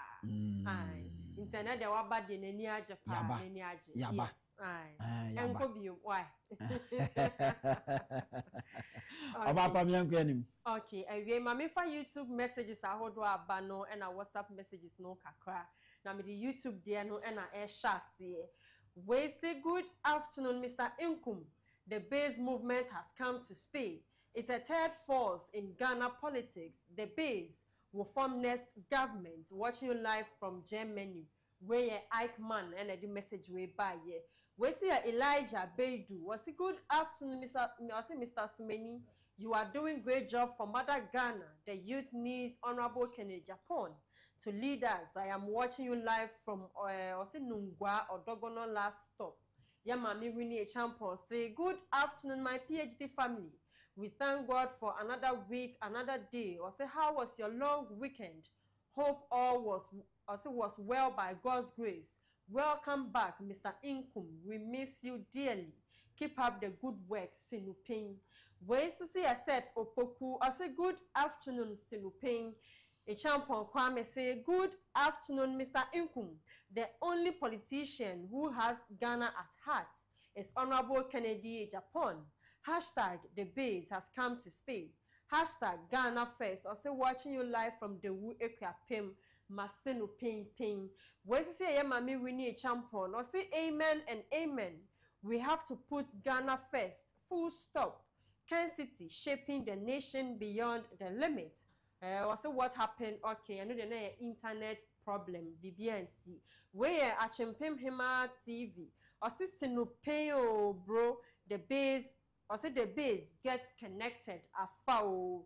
Speaker 16: Ai. Internet de wa ba de nani age pa nani age.
Speaker 8: Yaba.
Speaker 16: Ai. Enko bi why?
Speaker 8: Abapa mi enko anim.
Speaker 16: Okay, we mama fa YouTube messages ahodo aba no and a WhatsApp messages no kakra. Na me the YouTube there no and a air shase. We say good afternoon Mr. Inkum. The base movement has come to stay. It's a third force in Ghana politics. The base will form next government. Watching you live from Germany. Where Ike Man and the message we buy here. We see Elijah Beidu. Was a good afternoon, Mr. Sumeni. You are doing great job for Mother Ghana. The youth needs Honorable Agyapong to lead us. I am watching you live from Nungwa or Dogono last stop. Yamami Winnie Champion say, good afternoon, my PhD family. We thank God for another week, another day. Or say, how was your long weekend? Hope all was well by God's grace. Welcome back, Mr. Inkum. We miss you dearly. Keep up the good work, Sinupin. Ways to see a set Opoku. I say, good afternoon, Sinupin. A champion Kwame say, good afternoon, Mr. Inkum. The only politician who has Ghana at heart is Honorable Kencity Agyapong. Hashtag the base has come to stay. Hashtag Ghana first. Also watching you live from the Wu Ekwapim, Masenu Ping. When you say Mami Winnie Champion, or say amen and amen. We have to put Ghana first. Full stop. Kencity shaping the nation beyond the limit. Also what happened? Okay, I know the internet problem. BBNC. Where Agyapong Hima TV. Also Sinu Pein bro. The base. Also the base gets connected. Afao.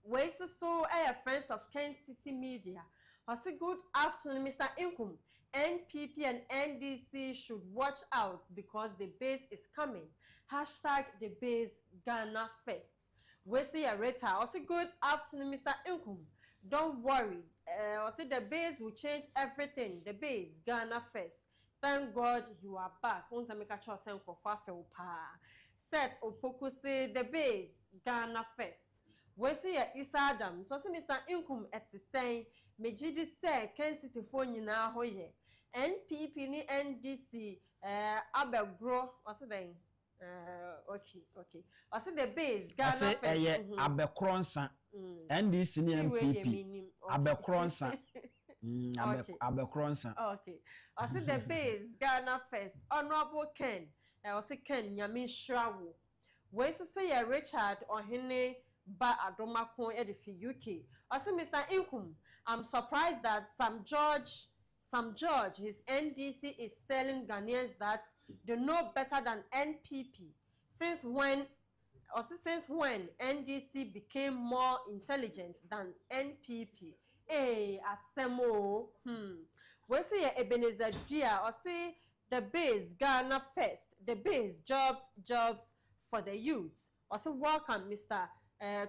Speaker 16: Where so friends of Kencity Media. Also good afternoon, Mr. Inkum. NPP and NDC should watch out because the base is coming. Hashtag the base Ghana first. We see a reta. Also good afternoon, Mr. Inkum. Don't worry. Also the base will change everything. The base Ghana first. Thank God you are back. Set Opoku say the base Ghana first. We see a Isa Adam. So Mr. Inkum at the saying, Mejidi say Kencity phone you now hoye. NPP ni NDC abegro. What's the name? Okay. I say the base Ghana first. I say
Speaker 8: abekronsa. NDC ni NPP. Abekronsa. Abekronsa.
Speaker 16: Okay. I say the base Ghana first. Honorable Ken. I say Ken Nyami Shrawo. We say Richard Ohene Ba Adomako Edifi UK. I say Mr. Inkum. I'm surprised that Sam George, his NDC is telling Ghanaians that they know better than NPP. Since when NDC became more intelligent than NPP? Hey, Asemo. We say Ebenezer Dia, or say the base Ghana first. The base jobs for the youth. Or say welcome, Mr.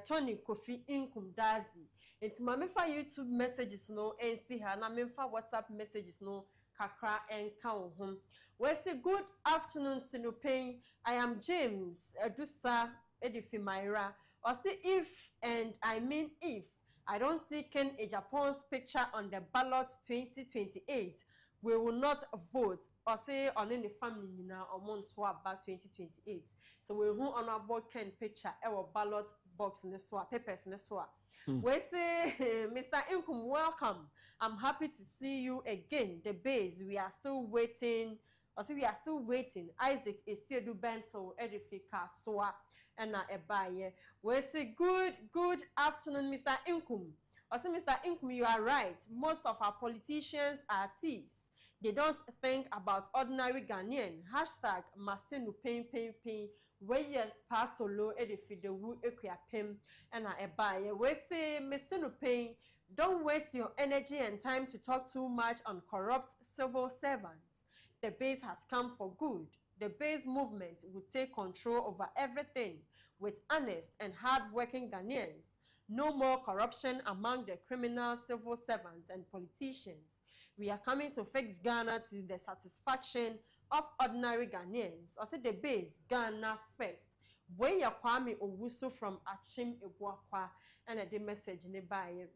Speaker 16: Tony Kofi Inkum Dazi. It's Mamifa YouTube messages no and see her. Na Mamifa WhatsApp messages no kakra and count home. We say good afternoon, Sinupain. I am James Edusa Edifi Myra. Or say if and I mean if I don't see Ken Agyapong's picture on the ballot 2028, we will not vote. Or say on any family now or month to about 2028. So we will honorable Ken picture our ballot box in the swap, papers in the swap. We say, Mr. Inkum, welcome. I'm happy to see you again. The base, we are still waiting. Also, we are still waiting. Isaac Esiedu Bento, Edifika Soa, and Ebaye. We say, good afternoon, Mr. Inkum. Also, Mr. Inkum, you are right. Most of our politicians are thieves. They don't think about ordinary Ghanaian. Hashtag Masinu Pain. Where you pass solo edifi the wu equiapim and a buy. We say Masinu Pain. Don't waste your energy and time to talk too much on corrupt civil servants. The base has come for good. The base movement will take control over everything with honest and hard-working Ghanaians. No more corruption among the criminal civil servants and politicians. We are coming to fix Ghana to the satisfaction of ordinary Ghanaians. I said the base, Ghana first. Where ya Kwame Owusu from Achim Ebuakwa and the message nearby.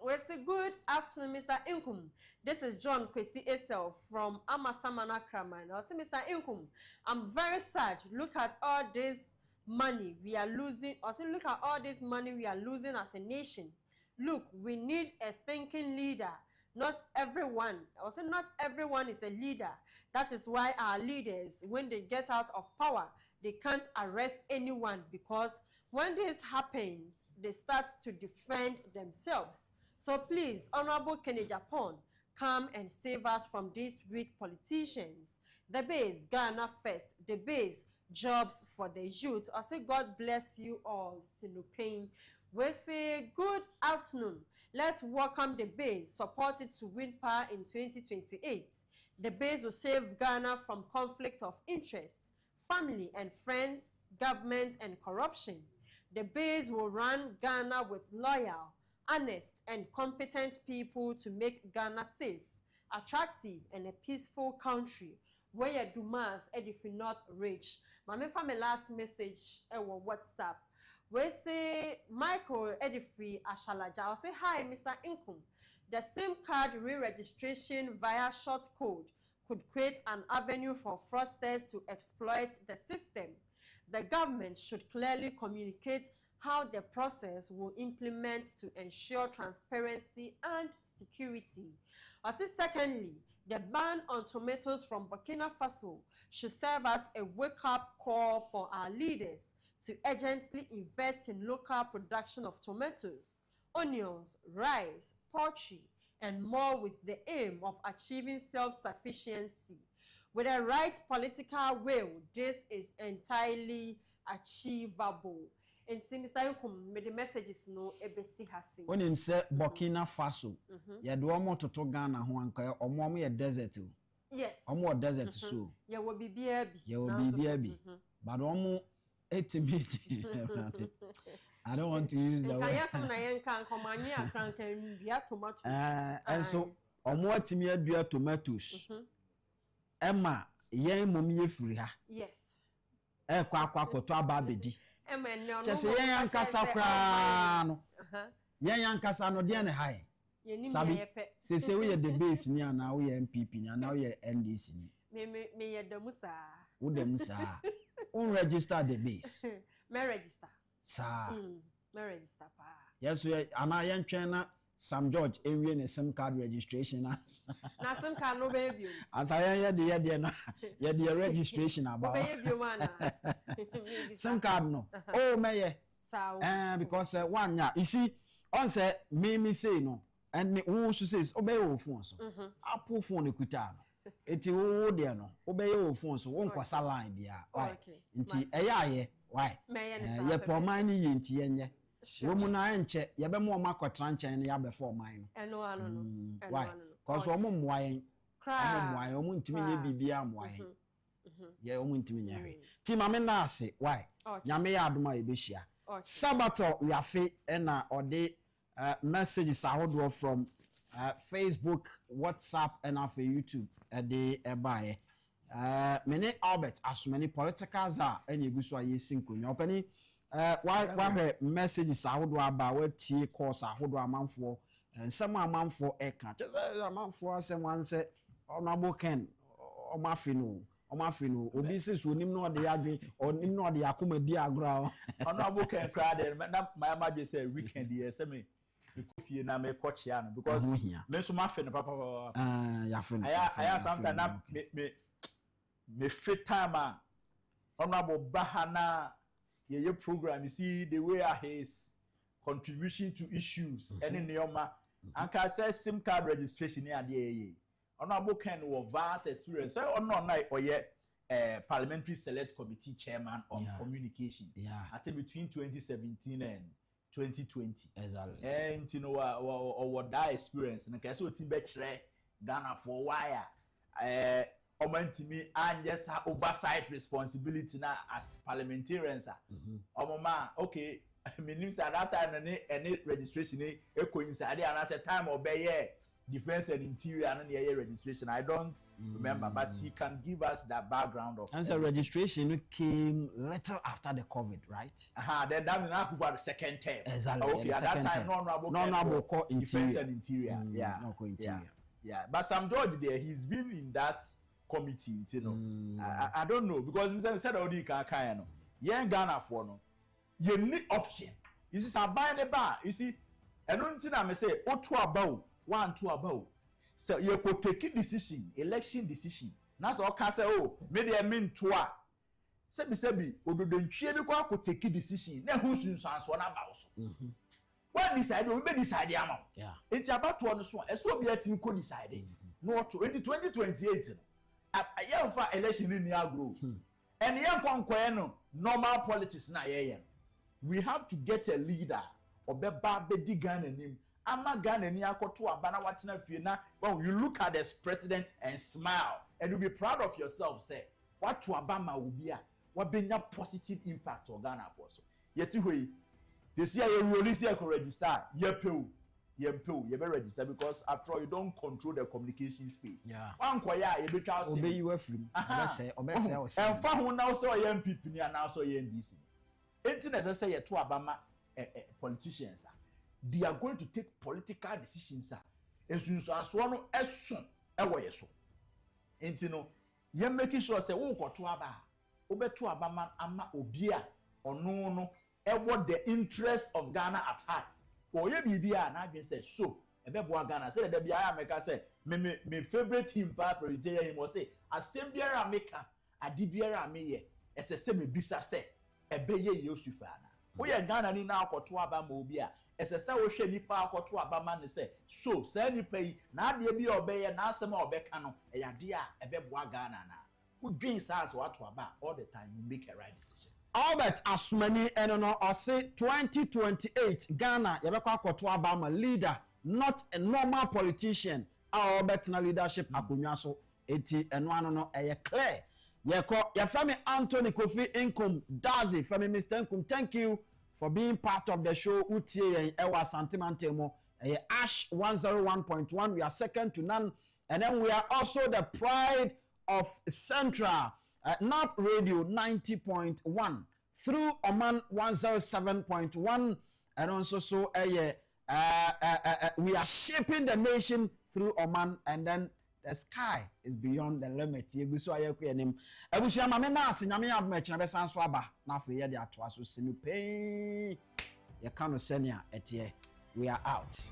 Speaker 16: Well, say good afternoon, Mr. Inkum. This is John Kwesi Esel from Amasamana Kraman. I say, Mr. Inkum, I'm very sad. Look at all this money we are losing. I say, look at all this money we are losing as a nation. Look, we need a thinking leader. Not everyone. I say, not everyone is a leader. That is why our leaders, when they get out of power, they can't arrest anyone because when this happens, they start to defend themselves. So please, Honorable Agyapong, come and save us from these weak politicians. The base, Ghana first. The base, jobs for the youth. I say, God bless you all. No Pein. We say, good afternoon. Let's welcome the base, support it to win power in 2028. The base will save Ghana from conflict of interest, family and friends, government and corruption. The base will run Ghana with loyal, honest and competent people to make Ghana safe, attractive and a peaceful country where your Dumas edifi not rich. My last message WhatsApp. We say Michael Edifi Ashalaja. I'll say hi, Mr. Inkum. The SIM card re-registration via short code could create an avenue for fraudsters to exploit the system. The government should clearly communicate how the process will implement to ensure transparency and security. I say secondly, the ban on tomatoes from Burkina Faso should serve as a wake-up call for our leaders to urgently invest in local production of tomatoes, onions, rice, poultry, and more with the aim of achieving self-sufficiency. With the right political will, this is entirely achievable. And since I come with the messages no ebesi hasi.
Speaker 8: When him say Burkina Faso, ya do omo toto Ghana ho anka omo ye desert o.
Speaker 16: Yes.
Speaker 8: Omo desert so.
Speaker 16: Ya wo bibia bi.
Speaker 8: Ya wo bibia bi. But omo etimate. I don't want to use the word. And so omo atimi adua tomatoes. Emma yen mom ye firi ha.
Speaker 16: Yes.
Speaker 8: Kwa koto aba bedi. Just yen yankasa kra no. Yen yankasa no de ne hae. Sabi se we the base ni ana we MPP ni ana we NDC ni.
Speaker 16: Me ye demu sa.
Speaker 8: Wo demu sa. On register the base.
Speaker 16: Me register.
Speaker 8: Sa.
Speaker 16: Me register pa.
Speaker 8: Yes we ana yen twen na Sam George enwie ne SIM card registration as.
Speaker 16: Na SIM card no be bio.
Speaker 8: As I ye de na ye de registration about.
Speaker 16: Be bio man.
Speaker 8: SIM card no. Oh me ye.
Speaker 16: Sa.
Speaker 8: Because one ya you see on say me say no and who says obey your phone so. Apple phone ekuta no. Eti wo de no obey your phone so won kwasa line bia. Why? Nti eya why? Ye proman ni nti yenye. Womu na enche ye be mo makotra nchen ya be for mine.
Speaker 16: No.
Speaker 8: Why? Cause omo mwayen. Omo mwayen omo ntimi nye bibia mwayen. Ye omo ntimi nye hwe. Ti mame na ase why? Nyame ya adoma e be hia. Sabato we afi na ode messages ahodo from Facebook, WhatsApp and after YouTube de ebaye. Many Albert as many politicals are any guso ayi sinkonyo opani why messages ahodo aba wetie course ahodo amanfo nsem amanfo eka just amanfo asem wan say Honorable Ken omafino obi says onim no de adwen onim no de akomadi agro
Speaker 1: Honorable Ken crowd na my imagine say weekend here say me fie na me kochia no because me so mafe no papa
Speaker 8: ya fe
Speaker 1: aya sometimes na me fit time Honorable Bahana your program, you see the way his contribution to issues, any neoma, and can say SIM card registration near the Honorable Ken was vast experience. So on night or parliamentary select committee chairman on communication. I think between 2017 and 2020.
Speaker 8: Exactly.
Speaker 1: And you know what that experience and okay so Timbetre Ghana for wire to me and just have oversight responsibility now as parliamentarians. Okay, I mean at that time any registration coincide and as a time obey defense and interior and registration. I don't remember, but he can give us that background of.
Speaker 8: And so registration came little after the COVID, right?
Speaker 1: Then that means I for the second term.
Speaker 8: Exactly.
Speaker 1: Okay, at that time,
Speaker 8: non-honorable
Speaker 1: defense and interior. Yeah. But Sam George there, he's been in that committee, you know. I don't know because Mr. said already can no. Yeah, Ghana for no. You need option. You see, I'm buying a bar. You see, and one thing I say, two about. 1 2 about so you could take a decision election decision that's all can say oh maybe I mean to sebi odo den twie bi kwa could take a decision na who soon sans one about what decide we be decide am it's about to on so so be atin ko decide no to 2028 no for election in agro and yan konkoye no normal politics na ye we have to get a leader obeba be di Ghana nim ama Ghana ni akoto abana watena fie na when you look at this president and smile and you'll be proud of yourself say what to abama will be what benya positive impact on Ghana for so yeti hoi this year you release your register you be register because after all you don't control the communication space one koya you be try say
Speaker 8: obey you free obese
Speaker 1: and fa ho now so MPP ni and now so NDC anything say you to abama politicians they are going to take political decisions esunsuaso no esun ewo yeso entino ye making sure say wo koto aba obeto aba man ama obia ono no ewo the interest of Ghana at heart oye bibia na adwen say so ebebo Ghana say the bia America say me favorite him pa president him was say asem biara America adi biara ameye esese me bisa say ebeye yosufa na wo ye Ghana ni na akoto aba ma obia esese wo hwe nipa akoto abama ne se so say nipa yi na ade bi obeye na asem obeka no eyade a ebeboa Ghana na wo dwen saas wato aba all the time you make a right decision.
Speaker 8: Albert Asumani eno or say 2028 Ghana yebekwa akoto abama leader not a normal politician Albert na leadership akonwa so eti eno ano no eye clear ye from Anthony Kofi Inkum Dazi from Mr. Inkum thank you for being part of the show. Utie Ewa Santimantemo, Ash 101.1. We are second to none. And then we are also the pride of Central, North Radio 90.1, through Oman 107.1. And also we are shaping the nation through Oman. And then the sky is beyond the limit. Yeguso ayekwenim. Ebusia mame na asinyame abmechi na besanso aba na afi ye de atoa so No Pein. Ye kanu senia etie. We are out.